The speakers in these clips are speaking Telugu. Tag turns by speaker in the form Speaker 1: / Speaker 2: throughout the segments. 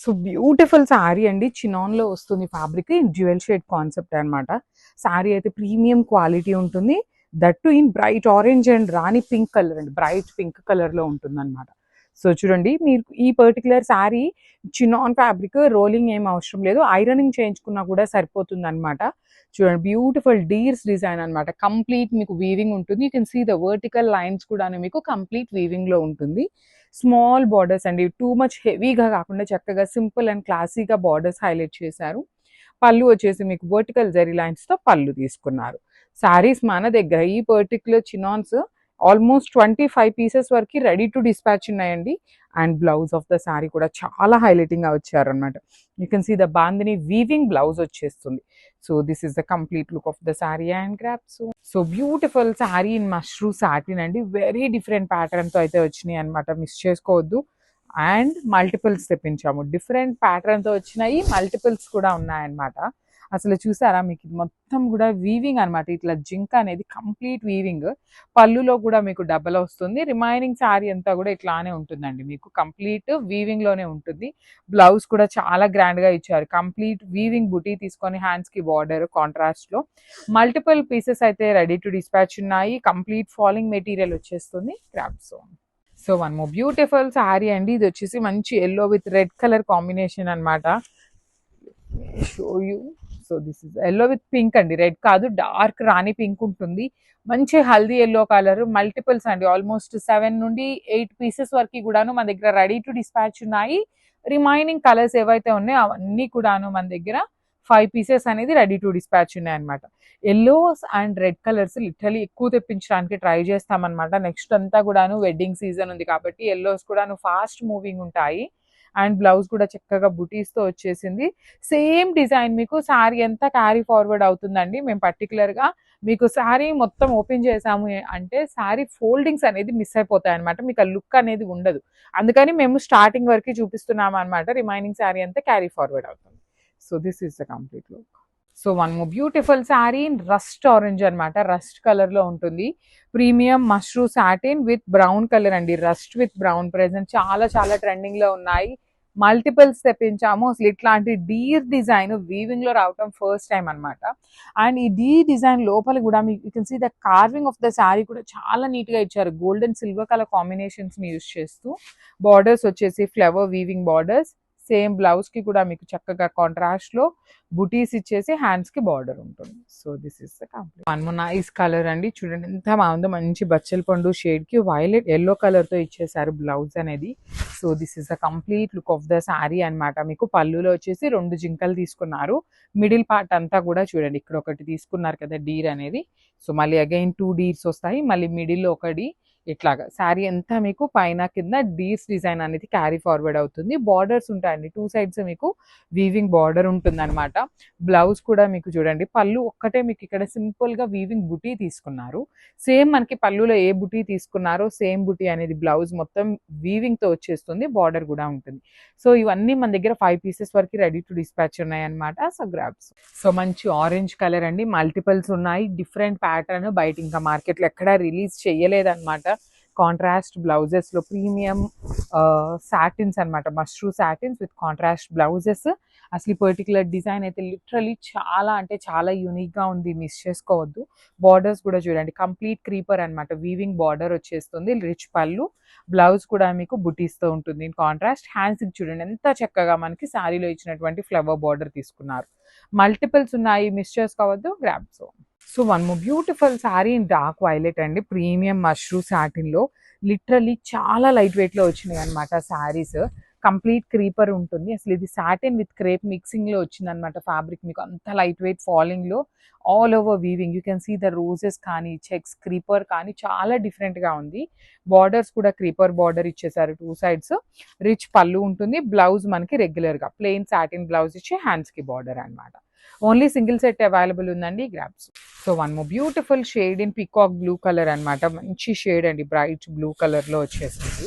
Speaker 1: సో బ్యూటిఫుల్ శారీ అండి, చినాన్లో వస్తుంది fabric, in dual shade concept అనమాట. శారీ అయితే ప్రీమియం క్వాలిటీ ఉంటుంది, that in bright orange and rani pink colour అండి, బ్రైట్ పింక్ కలర్లో ఉంటుంది అనమాట. సో చూడండి, మీరు ఈ particular sari chinon fabric, rolling ఏం అవసరం లేదు, ఐరనింగ్ చేయించుకున్నా కూడా సరిపోతుంది అనమాట. చూడండి, బ్యూటిఫుల్ డీర్స్ డిజైన్ అనమాట, కంప్లీట్ మీకు వీవింగ్ ఉంటుంది. You can see the vertical lines కూడా మీకు కంప్లీట్ వీవింగ్లో ఉంటుంది. స్మాల్ బార్డర్స్ అండి, టూ మచ్ హెవీగా కాకుండా చక్కగా సింపుల్ అండ్ క్లాసీగా బార్డర్స్ హైలైట్ చేశారు. పళ్ళు వచ్చేసి మీకు వర్టికల్ జరీ లైన్స్తో పళ్ళు తీసుకున్నారు. శారీస్ మన దగ్గర ఈ పర్టికులర్ చినాన్స్ ఆల్మోస్ట్ 25 పీసెస్ వరకు రెడీ టు డిస్పాచ్ ఉన్నాయండి. And blouse of the sari కూడా చాలా హైలైటింగ్గా వచ్చారనమాట. You can see the bandhani weaving blouse వచ్చేస్తుంది. So this is the complete look of the sari and grab. So beautiful sari in mashru satin అండి, వెరీ డిఫరెంట్ ప్యాటర్న్తో అయితే వచ్చినాయి అనమాట, మిస్ చేసుకోవద్దు. అండ్ మల్టిపుల్స్ తెప్పించాము, డిఫరెంట్ ప్యాటర్న్తో వచ్చినాయి, మల్టిపుల్స్ కూడా ఉన్నాయన్నమాట. అసలు చూసారా, మీకు ఇది మొత్తం కూడా వీవింగ్ అనమాట, ఇట్లా జింక అనేది కంప్లీట్ వీవింగ్. పళ్ళులో కూడా మీకు డబల్ వస్తుంది, రిమైనింగ్ శారీ అంతా కూడా ఇట్లానే ఉంటుందండి, మీకు కంప్లీట్ వీవింగ్లోనే ఉంటుంది. బ్లౌజ్ కూడా చాలా గ్రాండ్గా ఇచ్చారు, కంప్లీట్ వీవింగ్ బుటీ తీసుకొని హ్యాండ్స్కి బార్డర్ కాంట్రాస్ట్లో. మల్టిపుల్ పీసెస్ అయితే రెడీ టు డిస్పాచ్ ఉన్నాయి, కంప్లీట్ ఫాలింగ్ మెటీరియల్ వచ్చేస్తుంది. Crops. So one more beautiful sari అండి, ఇది వచ్చేసి మంచి yellow with red colour combination అనమాట. Show you. So this is yellow with pink అండి, రెడ్ కాదు, డార్క్ రాణి పింక్ ఉంటుంది. మంచి హల్దీ ఎల్లో కలర్, మల్టిపుల్స్ అండి, ఆల్మోస్ట్ 7 నుండి 8 పీసెస్ వరకు కూడాను మన దగ్గర రెడీ టు డిస్పాచ్ ఉన్నాయి. రిమైనింగ్ కలర్స్ ఏవైతే ఉన్నాయో అవన్నీ కూడాను మన దగ్గర 5 పీసెస్ అనేది రెడీ టు డిస్పాచ్ ఉన్నాయి అనమాట. Yellows and red colours literally ఎక్కువ తెప్పించడానికి ట్రై చేస్తామన్నమాట. నెక్స్ట్ అంతా కూడాను వెడ్డింగ్ సీజన్ ఉంది కాబట్టి ఎల్లోస్ కూడాను ఫాస్ట్ మూవింగ్ ఉంటాయి. అండ్ బ్లౌజ్ కూడా చక్కగా బుటీస్తో వచ్చేసింది. సేమ్ డిజైన్ మీకు శారీ అంతా క్యారీ ఫార్వర్డ్ అవుతుందండి. మేము పర్టికులర్గా మీకు శారీ మొత్తం ఓపెన్ చేసాము అంటే శారీ ఫోల్డింగ్స్ అనేది మిస్ అయిపోతాయి అనమాట, మీకు ఆ లుక్ అనేది ఉండదు. అందుకని మేము స్టార్టింగ్ వరకు చూపిస్తున్నాము అనమాట, రిమైనింగ్ శారీ అంతా క్యారీ ఫార్వర్డ్ అవుతుంది. So this is the complete look. So one more beautiful sari in rust orange అనమాట, రస్ట్ కలర్లో ఉంటుంది. Premium mashru satin with brown colour అండి, రస్ట్ విత్ బ్రౌన్ ప్రెజెంట్ చాలా చాలా ట్రెండింగ్లో ఉన్నాయి. మల్టిపుల్స్ తెప్పించాము. అసలు ఇట్లాంటి డీర్ డిజైన్ వీవింగ్లో రావటం ఫస్ట్ టైం అనమాట. అండ్ ఈ డీ డిజైన్ లోపల కూడా మీకు you can see the carving of the sari కూడా చాలా నీట్గా ఇచ్చారు, గోల్డ్ అండ్ సిల్వర్ కలర్ కాంబినేషన్స్ని యూస్ చేస్తూ. బార్డర్స్ వచ్చేసి ఫ్లవర్ వీవింగ్ బార్డర్స్. సేమ్ బ్లౌజ్కి కూడా మీకు చక్కగా కాంట్రాస్ట్లో బుటీస్ ఇచ్చేసి హ్యాండ్స్కి బార్డర్ ఉంటుంది. So this is the complete. One more nice colour అండి, చూడండి ఎంత బాగుందో, మంచి బచ్చల పండు షేడ్కి వైలెట్ ఎల్లో కలర్తో ఇచ్చేసారు బ్లౌజ్ అనేది. So this is the complete look of the sari అనమాట. మీకు పళ్ళులో వచ్చేసి 2 జింకలు తీసుకున్నారు. మిడిల్ పార్ట్ అంతా కూడా చూడండి, ఇక్కడ ఒకటి తీసుకున్నారు కదా డీర్ అనేది. సో మళ్ళీ అగైన్ 2 డీర్స్ వస్తాయి, మళ్ళీ మిడిల్లో ఒకటి, ఇట్లాగా శారీ అంతా మీకు పైన కింద డీర్స్ డిజైన్ అనేది క్యారీ ఫార్వర్డ్ అవుతుంది. బార్డర్స్ ఉంటాయండి, 2 సైడ్స్ మీకు వీవింగ్ బార్డర్ ఉంటుంది అనమాట. బ్లౌజ్ కూడా మీకు చూడండి, పళ్ళు ఒక్కటే మీకు ఇక్కడ సింపుల్గా వీవింగ్ బుటీ తీసుకున్నారు. సేమ్ మనకి పళ్ళులో ఏ బుటీ తీసుకున్నారో సేమ్ బుటీ అనేది బ్లౌజ్ మొత్తం వీవింగ్తో వచ్చేస్తుంది, బార్డర్ కూడా ఉంటుంది. సో ఇవన్నీ మన దగ్గర 5 పీసెస్ వరకు రెడీ టు డిస్పాచ్ ఉన్నాయి అనమాట. So grabs. సో మంచి ఆరెంజ్ కలర్ అండి, మల్టిపల్స్ ఉన్నాయి, డిఫరెంట్ ప్యాటర్న్, బయట ఇంకా మార్కెట్లో ఎక్కడా రిలీజ్ చేయలేదన్నమాట. కాంట్రాస్ట్ బ్లౌజెస్లో ప్రీమియం సాటిన్స్ అనమాట, mashru satins with contrast blouses. అసలు ఈ పర్టికులర్ డిజైన్ అయితే లిటరలీ చాలా అంటే చాలా యూనిక్గా ఉంది, మిస్ చేసుకోవద్దు. బార్డర్స్ కూడా చూడండి, కంప్లీట్ క్రీపర్ అనమాట, వీవింగ్ బార్డర్ వచ్చేస్తుంది, రిచ్ పళ్ళు. బ్లౌజ్ కూడా మీకు బుటీస్తో ఉంటుంది ఇన్ కాంట్రాస్ట్. హ్యాండ్స్కి చూడండి ఎంత చక్కగా మనకి శారీలో ఇచ్చినటువంటి ఫ్లవర్ బార్డర్ తీసుకున్నారు. మల్టిపుల్స్ ఉన్నాయి, మిస్ చేసుకోవద్దు. Grabs. So one more beautiful sari in dark violet అండి, ప్రీమియం మష్రూ సాటిన్లో. లిటరలీ చాలా లైట్ వెయిట్లో వచ్చినాయి అనమాట శారీస్. కంప్లీట్ క్రీపర్ ఉంటుంది, అసలు ఇది సాటిన్ విత్ క్రేప్ మిక్సింగ్లో వచ్చిందనమాట ఫ్యాబ్రిక్. మీకు అంత లైట్ వెయిట్ ఫాలింగ్లో all over weaving, you can see the roses కానీ చెక్స్ క్రీపర్ కానీ చాలా డిఫరెంట్గా ఉంది. బార్డర్స్ కూడా క్రీపర్ బార్డర్ ఇచ్చేసారు 2 సైడ్స్. రిచ్ పళ్ళు ఉంటుంది. బ్లౌజ్ మనకి రెగ్యులర్గా ప్లెయిన్ సాటిన్ బ్లౌజ్ ఇచ్చి హ్యాండ్స్కి బార్డర్ అనమాట. ఓన్లీ సింగిల్ సెట్ అవైలబుల్ ఉందండి, grabs. So one more beautiful shade in peacock blue colour అనమాట, మంచి షేడ్ అండి, బ్రైట్ బ్లూ కలర్లో వచ్చేసింది.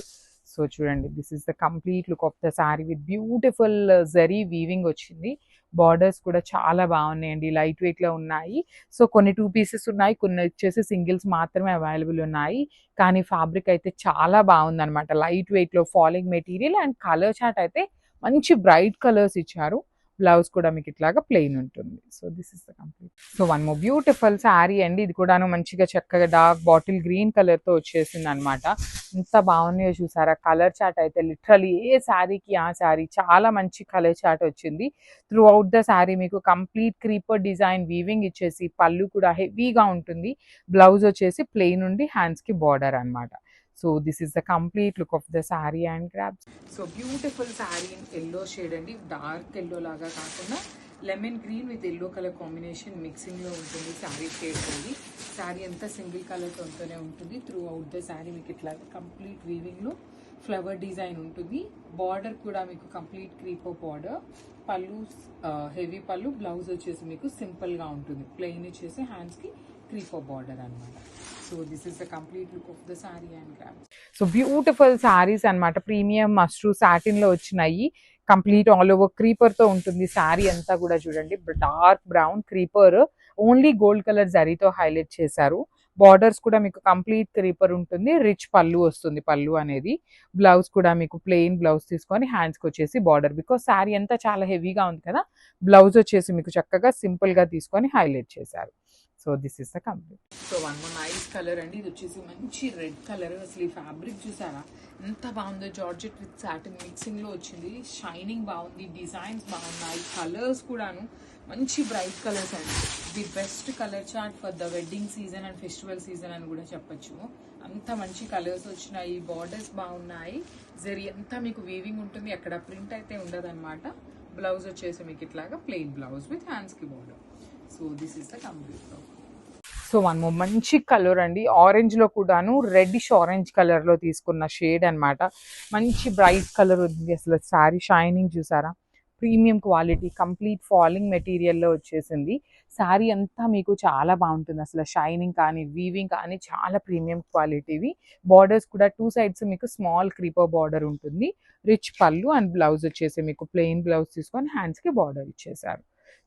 Speaker 1: సో చూడండి, this is the complete look of the sari with beautiful zari weaving వచ్చింది. బార్డర్స్ కూడా చాలా బాగున్నాయండి, లైట్ వెయిట్లో ఉన్నాయి. సో కొన్ని 2 పీసెస్ ఉన్నాయి, కొన్ని వచ్చేసి సింగిల్స్ మాత్రమే అవైలబుల్ ఉన్నాయి. కానీ ఫ్యాబ్రిక్ అయితే చాలా బాగుందనమాట, లైట్ వెయిట్లో falling material. And colour chart అయితే మంచి బ్రైట్ కలర్స్ ఇచ్చారు. బ్లౌజ్ కూడా మీకు ఇట్లాగా ప్లెయిన్ ఉంటుంది. So this is the complete. So one more beautiful sari అండి. ఇది కూడాను మంచిగా చక్కగా డార్క్ బాటిల్ గ్రీన్ కలర్తో వచ్చేసింది అనమాట. ఎంత బాగున్నాయో చూసారా. కలర్ చార్ట్ అయితే లిటరలీ ఏ శారీకి ఆ శారీ చాలా మంచి కలర్ చార్ట్ వచ్చింది. త్రూ అవుట్ ద శారీ మీకు కంప్లీట్ క్రీపర్ డిజైన్ వీవింగ్ ఇచ్చేసి పళ్ళు కూడా హెవీగా ఉంటుంది. బ్లౌజ్ వచ్చేసి ప్లెయిన్ ఉండి హ్యాండ్స్కి బార్డర్ అనమాట. So this is the complete look of the sari and grabs. So beautiful sari in yellow shade అండి. డార్క్ ఎల్లో లాగా కాకుండా lemon green with yellow colour combination మిక్సింగ్లో ఉంటుంది శారీ షేడ్ అండి. శారీ అంతా సింగిల్ కలర్తోనే ఉంటుంది. త్రూ అవుట్ ద శారీ మీకు ఇట్లా కంప్లీట్ వీవింగ్లో ఫ్లవర్ డిజైన్ ఉంటుంది. బార్డర్ కూడా మీకు కంప్లీట్ క్రీపర్ బార్డర్. పళ్ళు హెవీ పళ్ళు. బ్లౌజ్ వచ్చేసి మీకు సింపుల్గా ఉంటుంది. ప్లెయిన్ వచ్చేసి హ్యాండ్స్కి క్రీపర్ బార్డర్ అనమాట. So this is the complete look of the sari and grabs. So beautiful saris అనమాట. ప్రీమియం మష్రూ సాటిన్లో వచ్చినాయి. కంప్లీట్ ఆల్ ఓవర్ క్రీపర్తో ఉంటుంది శారీ అంతా కూడా. చూడండి dark brown creeper, only gold colour జరీతో హైలైట్ చేశారు. బార్డర్స్ కూడా మీకు కంప్లీట్ క్రీపర్ ఉంటుంది. రిచ్ పళ్ళు వస్తుంది. పళ్ళు అనేది బ్లౌజ్ కూడా మీకు ప్లెయిన్ బ్లౌజ్ తీసుకొని హ్యాండ్స్కి వచ్చేసి బార్డర్. బికాస్ శారీ అంతా చాలా హెవీగా ఉంది కదా, బ్లౌజ్ వచ్చేసి మీకు చక్కగా సింపుల్గా తీసుకొని హైలైట్ చేశారు. So this is the complete. So one more nice colour అండి. ఇది వచ్చేసి మంచి రెడ్ కలర్. అసలు ఈ ఫ్యాబ్రిక్ చూసారా ఎంత బాగుందో. జార్జెట్ విత్ సాటిన్ మిక్సింగ్లో వచ్చింది. షైనింగ్ బాగుంది. డిజైన్స్ బాగున్నాయి. కలర్స్ కూడాను మంచి బ్రైట్ కలర్స్ అండి. The best colour chart for the wedding season and festival season అని కూడా చెప్పచ్చు. అంత మంచి కలర్స్ వచ్చినాయి. బార్డర్స్ బాగున్నాయి. జరీ అంతా మీకు వీవింగ్ ఉంటుంది. అక్కడ ప్రింట్ అయితే ఉండదు అనమాట. బ్లౌజ్ వచ్చేసి మీకు ఇట్లాగా ప్లెయిన్ బ్లౌజ్ విత్ హ్యాండ్స్కి border. So this is the complete. So one more మంచి కలర్ అండి. ఆరెంజ్లో కూడాను రెడ్డిష్ ఆరెంజ్ కలర్లో తీసుకున్న షేడ్ అనమాట. మంచి బ్రైట్ కలర్ ఉంది. అసలు శారీ షైనింగ్ చూసారా. ప్రీమియం క్వాలిటీ కంప్లీట్ ఫాలింగ్ మెటీరియల్లో వచ్చేసింది. శారీ అంతా మీకు చాలా బాగుంటుంది. అసలు షైనింగ్ కానీ వీవింగ్ కానీ చాలా ప్రీమియం క్వాలిటీవి. బార్డర్స్ కూడా టూ సైడ్స్ మీకు స్మాల్ క్రీపర్ బార్డర్ ఉంటుంది. రిచ్ పళ్ళు అండ్ బ్లౌజ్ వచ్చేసి మీకు ప్లెయిన్ బ్లౌజ్ తీసుకొని హ్యాండ్స్కి బార్డర్ ఇచ్చేసారు.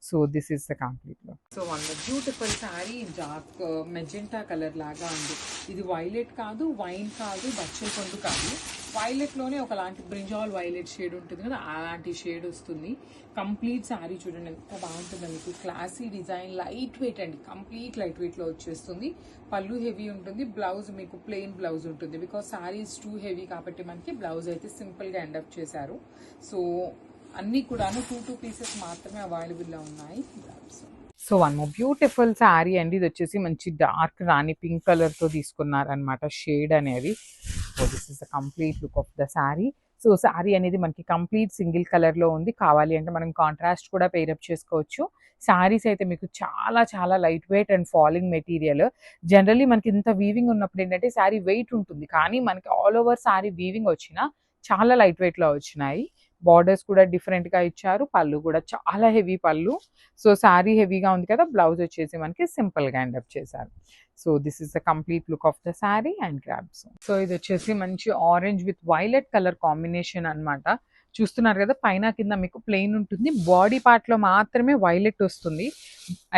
Speaker 1: So this is the complete look. So one beautiful sari dark magenta colour లాగా ఉంది. ఇది వైలెట్ కాదు, వైన్ కాదు, బచ్చల పండు కాదు. వైలెట్లోనే ఒకలాంటి బ్రింజాల్ వైలెట్ షేడ్ ఉంటుంది కదా, అలాంటి షేడ్ వస్తుంది. కంప్లీట్ శారీ చూడండి ఎంత బాగుంటుందో మీకు. క్లాసీ డిజైన్, లైట్ వెయిట్ అండి. కంప్లీట్ లైట్ వెయిట్లో వచ్చేస్తుంది. పళ్ళు హెవీ ఉంటుంది. బ్లౌజ్ మీకు ప్లెయిన్ బ్లౌజ్ ఉంటుంది. Because sari is too heavy కాబట్టి మనకి బ్లౌజ్ అయితే సింపుల్గా ఎండప్ చేశారు. సో అన్నీ కూడాను టూ పీసెస్ మాత్రమే అవైలబుల్లో ఉన్నాయి. So one more beautiful sari అండి. ఇది వచ్చేసి మంచి డార్క్ రాణి పింక్ కలర్తో తీసుకున్నారనమాట షేడ్ అనేది. So this is the complete look of the sari. So sari అనేది మనకి కంప్లీట్ సింగిల్ కలర్లో ఉంది. కావాలి అంటే మనం కాంట్రాస్ట్ కూడా పేరప్ చేసుకోవచ్చు. శారీస్ అయితే మీకు చాలా చాలా light wait and falling material. Generally మనకి ఇంత వీవింగ్ ఉన్నప్పుడు ఏంటంటే శారీ వెయిట్ ఉంటుంది, కానీ మనకి ఆల్ ఓవర్ శారీ వీవింగ్ వచ్చినా చాలా లైట్ వెయిట్లో వచ్చినాయి. బార్డర్స్ కూడా డిఫరెంట్గా ఇచ్చారు. పళ్ళు కూడా చాలా హెవీ పళ్ళు. సో శారీ హెవీగా ఉంది కదా, బ్లౌజ్ వచ్చేసి మనకి సింపుల్గా ఎండప్ చేశారు. So this is the complete look of the sari and grabs. So ఇది వచ్చేసి మంచి orange with violet colour combination అనమాట. చూస్తున్నారు కదా, పైన కింద మీకు ప్లెయిన్ ఉంటుంది. బాడీ పార్ట్లో మాత్రమే వైలెట్ వస్తుంది.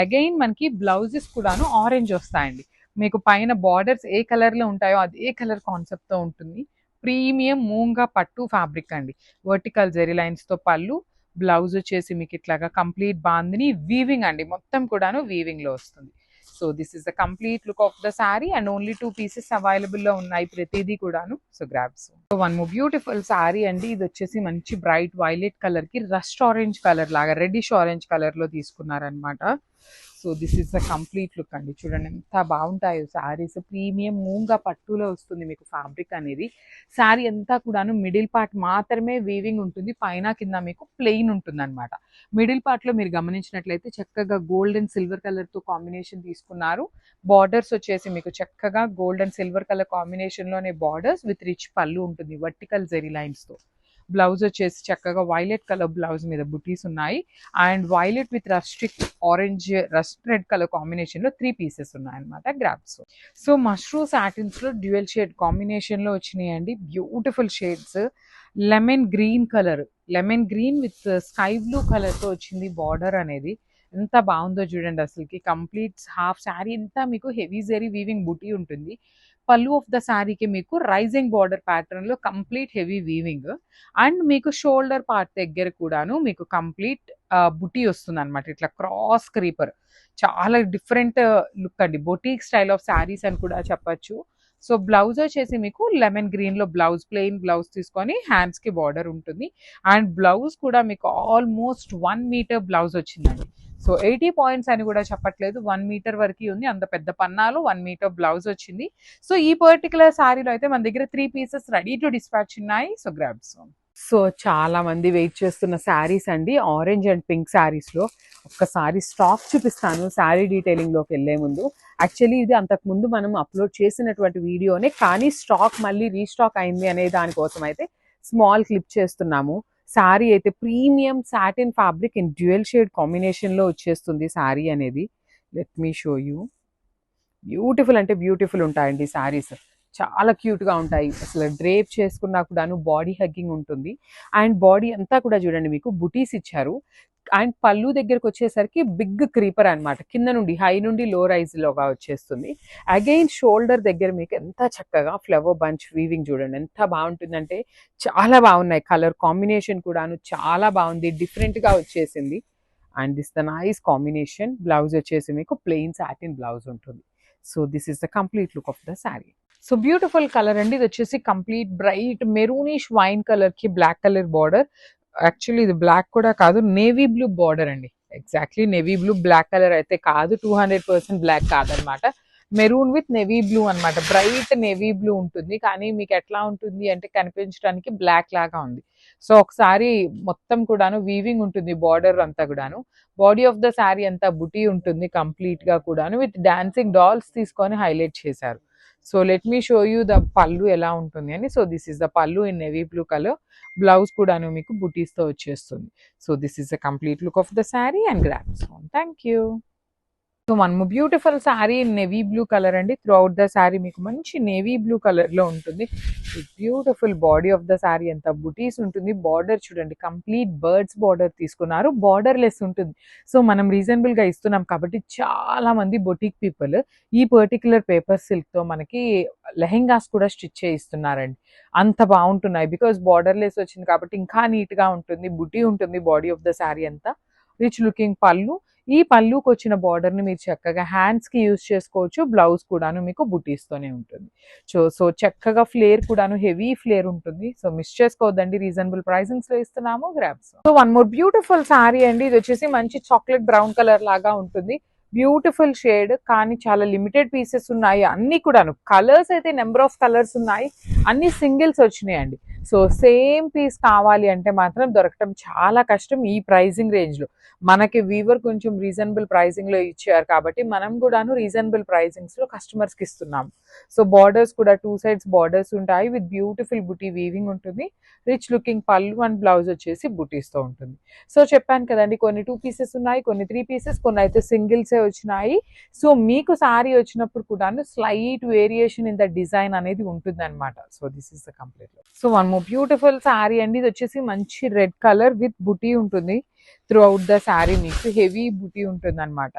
Speaker 1: అగైన్ మనకి బ్లౌజెస్ కూడాను ఆరెంజ్ వస్తాయండి. మీకు పైన బార్డర్స్ ఏ కలర్లో ఉంటాయో అదే కలర్ కాన్సెప్ట్తో ఉంటుంది. ప్రీమియం మూంగా పట్టు ఫ్యాబ్రిక్ అండి. వర్టికల్ జెరీ లైన్స్తో పళ్ళు. బ్లౌజ్ వచ్చేసి మీకు ఇట్లాగా కంప్లీట్ బాందిని వీవింగ్ అండి. మొత్తం కూడాను వీవింగ్లో వస్తుంది. So this is the complete look of the sari and only 2 pieces అవైలబుల్లో ఉన్నాయి ప్రతిదీ కూడాను. So grabs. So one more beautiful sari అండి. ఇది వచ్చేసి మంచి బ్రైట్ వైలెట్ కలర్కి రస్ట్ ఆరెంజ్ కలర్ లాగా రెడ్డిష్ ఆరెంజ్ కలర్లో తీసుకున్నారనమాట. So this is the complete look అండి. చూడండి ఎంత బాగుంటాయో శారీస్. ప్రీమియం మూంగా పట్టులో వస్తుంది మీకు ఫ్యాబ్రిక్ అనేది. శారీ అంతా కూడాను మిడిల్ పార్ట్ మాత్రమే వీవింగ్ ఉంటుంది. పైన కింద మీకు ప్లెయిన్ ఉంటుంది అనమాట. మిడిల్ పార్ట్లో మీరు గమనించినట్లయితే చక్కగా గోల్డ్ అండ్ సిల్వర్ కలర్తో కాంబినేషన్ తీసుకున్నారు. బార్డర్స్ వచ్చేసి మీకు చక్కగా గోల్డ్ అండ్ సిల్వర్ కలర్ కాంబినేషన్లోనే బార్డర్స్ విత్ రిచ్ పళ్ళు ఉంటుంది వర్టికల్ జెరీ లైన్స్తో. బ్లౌజ్ వచ్చేసి చక్కగా వైలెట్ కలర్ బ్లౌజ్ మీద బుటీస్ ఉన్నాయి. And violet with orange rust red colour కాంబినేషన్లో 3 పీసెస్ ఉన్నాయన్నమాట గ్రాబ్స్. సో మష్రూ సాటిన్స్లో డ్యూయల్ షేడ్ కాంబినేషన్లో వచ్చినాయండి. Beautiful shades. Lemon green colour, lemon green with sky blue కలర్తో వచ్చింది బార్డర్ అనేది. ఎంత బాగుందో చూడండి అసలుకి. కంప్లీట్ హాఫ్ శారీ అంతా మీకు హెవీ జరీ వీవింగ్ బుటీ ఉంటుంది. పళ్ళు ఆఫ్ ద శారీకి మీకు రైజింగ్ బార్డర్ ప్యాటర్న్ లో కంప్లీట్ హెవీ వీవింగ్, అండ్ మీకు షోల్డర్ పార్ట్ దగ్గర కూడాను మీకు కంప్లీట్ బుటీ వస్తుంది అనమాట, ఇట్లా క్రాస్ క్రీపర్. చాలా డిఫరెంట్ లుక్ అండి, బొటీక్ స్టైల్ ఆఫ్ శారీస్ అని కూడా చెప్పొచ్చు. సో బ్లౌజ్ వచ్చేసి మీకు లెమన్ గ్రీన్ లో బ్లౌజ్, ప్లెయిన్ బ్లౌజ్ తీసుకొని హ్యాండ్స్ కి బార్డర్ ఉంటుంది. అండ్ బ్లౌజ్ కూడా మీకు ఆల్మోస్ట్ 1 మీటర్ బ్లౌజ్ వచ్చిందండి. సో 80 పాయింట్స్ అని కూడా చెప్పట్లేదు, 1 మీటర్ వరకు ఉంది, అంత పెద్ద పన్నాలు 1 మీటర్ బ్లౌజ్ వచ్చింది. సో ఈ పర్టికులర్ శారీలో అయితే మన దగ్గర 3 పీసెస్ రెడీ టు డిస్పాచ్ ఉన్నాయి. So grab soon. సో చాలా మంది వెయిట్ చేస్తున్న శారీస్ అండి, ఆరెంజ్ అండ్ పింక్ శారీస్ లో ఒక్కసారి స్టాక్ చూపిస్తాను శారీ డీటెయిలింగ్ లోకి వెళ్లే ముందు. యాక్చువల్లీ ఇది అంతకు ముందు మనం అప్లోడ్ చేసినటువంటి వీడియోనే, కానీ స్టాక్ మళ్ళీ రీస్టాక్ అయింది అనే దానికోసం అయితే స్మాల్ క్లిప్ చేస్తున్నాము. శారీ అయితే premium satin fabric in dual shade combination లో వచ్చేస్తుంది శారీ అనేది. Let me show you. Beautiful అంటే బ్యూటిఫుల్ ఉంటాయండి శారీస్, చాలా క్యూట్ గా ఉంటాయి. అసలు డ్రేప్ చేసుకున్నా కూడాను బాడీ హగ్గింగ్ ఉంటుంది. అండ్ బాడీ అంతా కూడా చూడండి మీకు బుటీస్ ఇచ్చారు. అండ్ పళ్ళు దగ్గరకు వచ్చేసరికి బిగ్ క్రీపర్ అన్నమాట, కింద నుండి హై నుండి లో రైజ్ లోగా వచ్చేస్తుంది. అగైన్ షోల్డర్ దగ్గర మీకు ఎంత చక్కగా ఫ్లవర్ బంచ్ వీవింగ్ చూడండి, ఎంత బాగుంటుందంటే చాలా బాగున్నాయి. కలర్ కాంబినేషన్ కూడాను చాలా బాగుంది, డిఫరెంట్ గా వచ్చేసింది. And this the nice combination. Blouse వచ్చేసి మీకు ప్లెయిన్ సాటిన్ బ్లౌజ్ ఉంటుంది. So this is the complete look of the sari. So beautiful colour అండి, ఇది వచ్చేసి complete bright maroonish wine colour కి బ్లాక్ కలర్ బార్డర్. యాక్చువల్లీ ఇది బ్లాక్ కూడా కాదు, నేవీ బ్లూ బార్డర్ అండి. Exactly navy blue, black colour అయితే కాదు, 200% బ్లాక్ కాదనమాట. మెరూన్ విత్ నేవీ బ్లూ అనమాట, బ్రైట్ నేవీ బ్లూ ఉంటుంది. కానీ మీకు ఎట్లా ఉంటుంది అంటే కనిపించడానికి బ్లాక్ లాగా ఉంది. సో ఒకసారి మొత్తం కూడాను వీవింగ్ ఉంటుంది బార్డర్ అంతా కూడాను. బాడీ ఆఫ్ ద శారీ అంతా బుటీ ఉంటుంది కంప్లీట్ గా కూడాను, విత్ డాన్సింగ్ డాల్స్ తీసుకొని హైలైట్ చేశారు. So let me show you the pallu ఎలా ఉంటుంది అని. So this is the pallu in navy blue colour. Blouse కూడాను మీకు బుటీస్ తో వచ్చేస్తుంది. So this is the complete look of the sari and grabs. Thank you. So మనము beautiful sari navy blue colour అండి. త్రూ అవుట్ ద శారీ మీకు మంచి నేవీ బ్లూ కలర్ లో ఉంటుంది. Beautiful body of the sari అంతా బుటీస్ ఉంటుంది. బార్డర్ చూడండి, కంప్లీట్ బర్డ్స్ బార్డర్ తీసుకున్నారు, బార్డర్ లెస్ ఉంటుంది. సో మనం రీజనబుల్ గా ఇస్తున్నాం కాబట్టి చాలా మంది బొటిక్ పీపుల్ ఈ పర్టికులర్ పేపర్ సిల్క్ తో మనకి లెహెంగాస్ కూడా స్టిచ్ చేయిస్తున్నారండి. అంత బాగుంటున్నాయి, బికాస్ బార్డర్ లెస్ వచ్చింది కాబట్టి ఇంకా నీట్ గా ఉంటుంది. బుటీ ఉంటుంది బాడీ ఆఫ్ ద శారీ అంతా. రిచ్ లుకింగ్ పళ్ళు. ఈ పళ్ళుకి వచ్చిన బార్డర్ ని మీరు చక్కగా హ్యాండ్స్ కి యూజ్ చేసుకోవచ్చు. బ్లౌజ్ కూడాను మీకు బుటీస్ తోనే ఉంటుంది. సో చక్కగా ఫ్లేర్ కూడాను హెవీ ఫ్లేర్ ఉంటుంది. సో మిస్ చేసుకోవద్దండి, రీజనబుల్ ప్రైసింగ్స్ లో ఇస్తున్నాము. Grabs. So one more beautiful sari అండి, ఇది వచ్చేసి మంచి చాక్లెట్ బ్రౌన్ కలర్ లాగా ఉంటుంది. బ్యూటిఫుల్ షేడ్, కానీ చాలా లిమిటెడ్ పీసెస్ ఉన్నాయి. అన్ని కూడాను కలర్స్ అయితే నెంబర్ ఆఫ్ కలర్స్ ఉన్నాయి, అన్ని సింగిల్స్ వచ్చినాయండి. సో సేమ్ పీస్ కావాలి అంటే మాత్రం దొరకటం చాలా కష్టం ఈ ప్రైజింగ్ రేంజ్ లో. మనకి వీవర్ కొంచెం రీజనబుల్ ప్రైజింగ్ లో ఇచ్చారు కాబట్టి మనం కూడాను రీజనబుల్ ప్రైజింగ్స్ లో కస్టమర్స్ కి ఇస్తున్నాము. సో బార్డర్స్ కూడా 2 సైడ్స్ బార్డర్స్ ఉంటాయి, విత్ బ్యూటిఫుల్ బుటీ వీవింగ్ ఉంటుంది. Rich looking pallu and blouse వచ్చేసి బుటీస్ తో ఉంటుంది. సో చెప్పాను కదండి, కొన్ని 2 పీసెస్ ఉన్నాయి, కొన్ని 3 పీసెస్, కొన్ని అయితే సింగిల్సే వచ్చినాయి. సో మీకు సారీ వచ్చినప్పుడు కూడాను slight variation in the design అనేది ఉంటుంది అనమాట. So this is the complete. So one more beautiful sari అండి, ఇది వచ్చేసి మంచి రెడ్ కలర్ విత్ బుటీ ఉంటుంది. త్రూ అవుట్ ద శారీ మీకు హెవీ బుటీ ఉంటుంది అనమాట.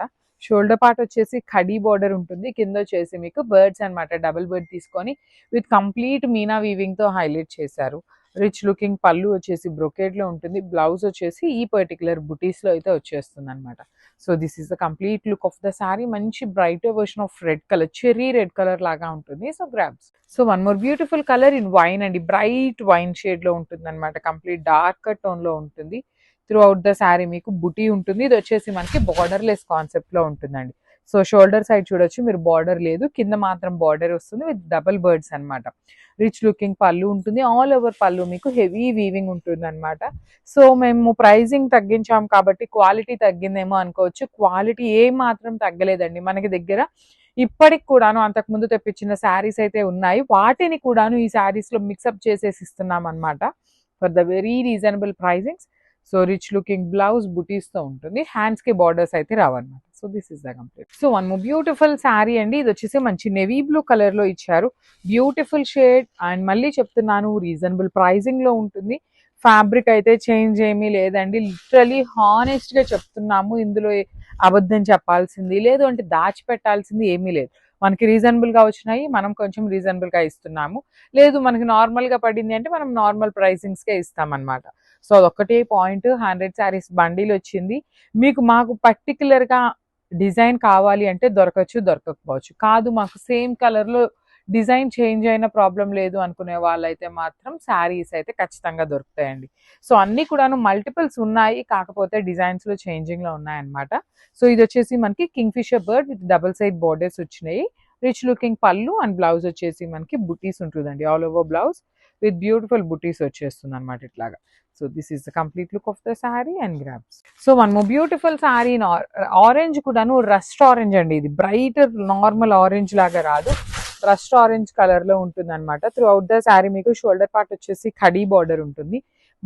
Speaker 1: షోల్డర్ పార్ట్ వచ్చేసి ఖడీ బార్డర్ ఉంటుంది, కింద వచ్చేసి మీకు బర్డ్స్ అనమాట, డబుల్ బర్డ్ తీసుకొని విత్ కంప్లీట్ మీనా వీవింగ్ తో హైలైట్ చేశారు. రిచ్ లుకింగ్ పళ్ళు వచ్చేసి బ్రొకేడ్ లో ఉంటుంది. బ్లౌజ్ వచ్చేసి ఈ పర్టికులర్ బుటీస్ లో అయితే వచ్చేస్తుంది అనమాట. So this is the complete look of the sari. మంచి bright version of red colour, cherry red colour లాగా ఉంటుంది. So grabs. So one more beautiful colour in wine అండి, బ్రైట్ వైన్ షేడ్ లో ఉంటుంది అనమాట, కంప్లీట్ డార్క్ టోన్ లో ఉంటుంది. త్రూ అవుట్ ద శారీ మీకు బుటీ ఉంటుంది. ఇది వచ్చేసి మనకి బార్డర్ లెస్ కాన్సెప్ట్ లో ఉంటుందండి. సో షోల్డర్ సైడ్ చూడొచ్చు మీరు, బార్డర్ లేదు, కింద మాత్రం బార్డర్ వస్తుంది విత్ డబుల్ బర్డ్స్ అనమాట. రిచ్ లుకింగ్ పళ్ళు ఉంటుంది, ఆల్ ఓవర్ పళ్ళు మీకు హెవీ వీవింగ్ ఉంటుంది అనమాట. సో మేము ప్రైజింగ్ తగ్గించాం కాబట్టి క్వాలిటీ తగ్గిందేమో అనుకోవచ్చు. క్వాలిటీ ఏ మాత్రం తగ్గలేదండి మనకి దగ్గర. ఇప్పటికి కూడాను అంతకుముందు తెప్పించిన శారీస్ అయితే ఉన్నాయి, వాటిని కూడాను ఈ శారీస్ లో మిక్సప్ చేసేసి ఇస్తున్నాం అనమాట for the very reasonable pricings. So rich looking blouse butis తో ఉంటుంది, హ్యాండ్స్ కి బార్డర్స్ అయితే రావన్నమాట. So this is the complete. So one more beautiful sari అండి, ఇది వచ్చేసి మంచి నెవీ బ్లూ కలర్ లో ఇచ్చారు. బ్యూటిఫుల్ షేడ్, అండ్ మళ్ళీ చెప్తున్నాను రీజనబుల్ ప్రైజింగ్ లో ఉంటుంది. ఫ్యాబ్రిక్ అయితే చేంజ్ ఏమీ లేదండి, లిటరలీ హానెస్ట్ గా చెప్తున్నాము. ఇందులో అబద్ధం చెప్పాల్సింది లేదు, అంటే దాచిపెట్టాల్సింది ఏమీ లేదు. మనకి రీజనబుల్గా వచ్చినాయి, మనం కొంచెం రీజనబుల్గా ఇస్తున్నాము. లేదు మనకి నార్మల్గా పడింది అంటే మనం నార్మల్ ప్రైసింగ్స్కే ఇస్తామన్నమాట. సో అదొక్కటే పాయింట్. 100 శారీస్ బండిల్ వచ్చింది. మీకు మాకు పర్టికులర్గా డిజైన్ కావాలి అంటే దొరకచ్చు, దొరకకపోవచ్చు. కాదు మాకు సేమ్ కలర్లో డిజైన్ చేంజ్ అయిన ప్రాబ్లం లేదు అనుకునే వాళ్ళైతే మాత్రం శారీస్ అయితే ఖచ్చితంగా దొరుకుతాయండి. సో అన్నీ కూడాను మల్టిపుల్స్ ఉన్నాయి, కాకపోతే డిజైన్స్లో చేంజింగ్లో ఉన్నాయన్నమాట. సో ఇది వచ్చేసి మనకి kingfisher bird with double side borders వచ్చినాయి. Rich looking pallu and blouse వచ్చేసి మనకి బుటీస్ ఉంటుందండి. All over blouse with beautiful బుటీస్ వచ్చేస్తుంది అనమాట ఇట్లాగా. So this is the complete look of the sari and grabs. So one more beautiful sari in orange కూడాను రస్ట్ ఆరెంజ్ అండి. ఇది బ్రైట్ నార్మల్ ఆరెంజ్ లాగా రాదు, రస్ట్ ఆరెంజ్ కలర్ లో ఉంటుంది అనమాట. త్రూ అవుట్ ద శారీ మీకు షోల్డర్ పార్ట్ వచ్చేసి ఖడీ బార్డర్ ఉంటుంది.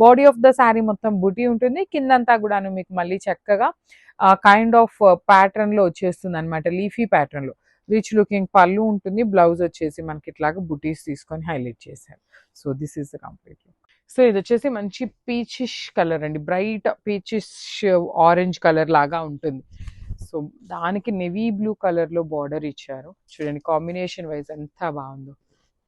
Speaker 1: బాడీ ఆఫ్ ద శారీ మొత్తం బుటీ ఉంటుంది. కిందంతా కూడాను మీకు మళ్ళీ చక్కగా కైండ్ ఆఫ్ ప్యాటర్న్ లో వచ్చేస్తుంది అనమాట, లీఫీ ప్యాటర్న్ లో. రిచ్ లుకింగ్ పళ్ళు ఉంటుంది. బ్లౌజ్ వచ్చేసి మనకి ఇట్లాగా బుటీస్ తీసుకొని హైలైట్ చేశారు. So this is the complete look. So ఇది వచ్చేసి మంచి పీచిష్ కలర్ అండి, బ్రైట్ పీచిష్ ఆరెంజ్ కలర్ లాగా ఉంటుంది. సో దానికి నెవీ బ్లూ కలర్లో బార్డర్ ఇచ్చారు. చూడండి కాంబినేషన్ వైజ్ ఎంత బాగుందో,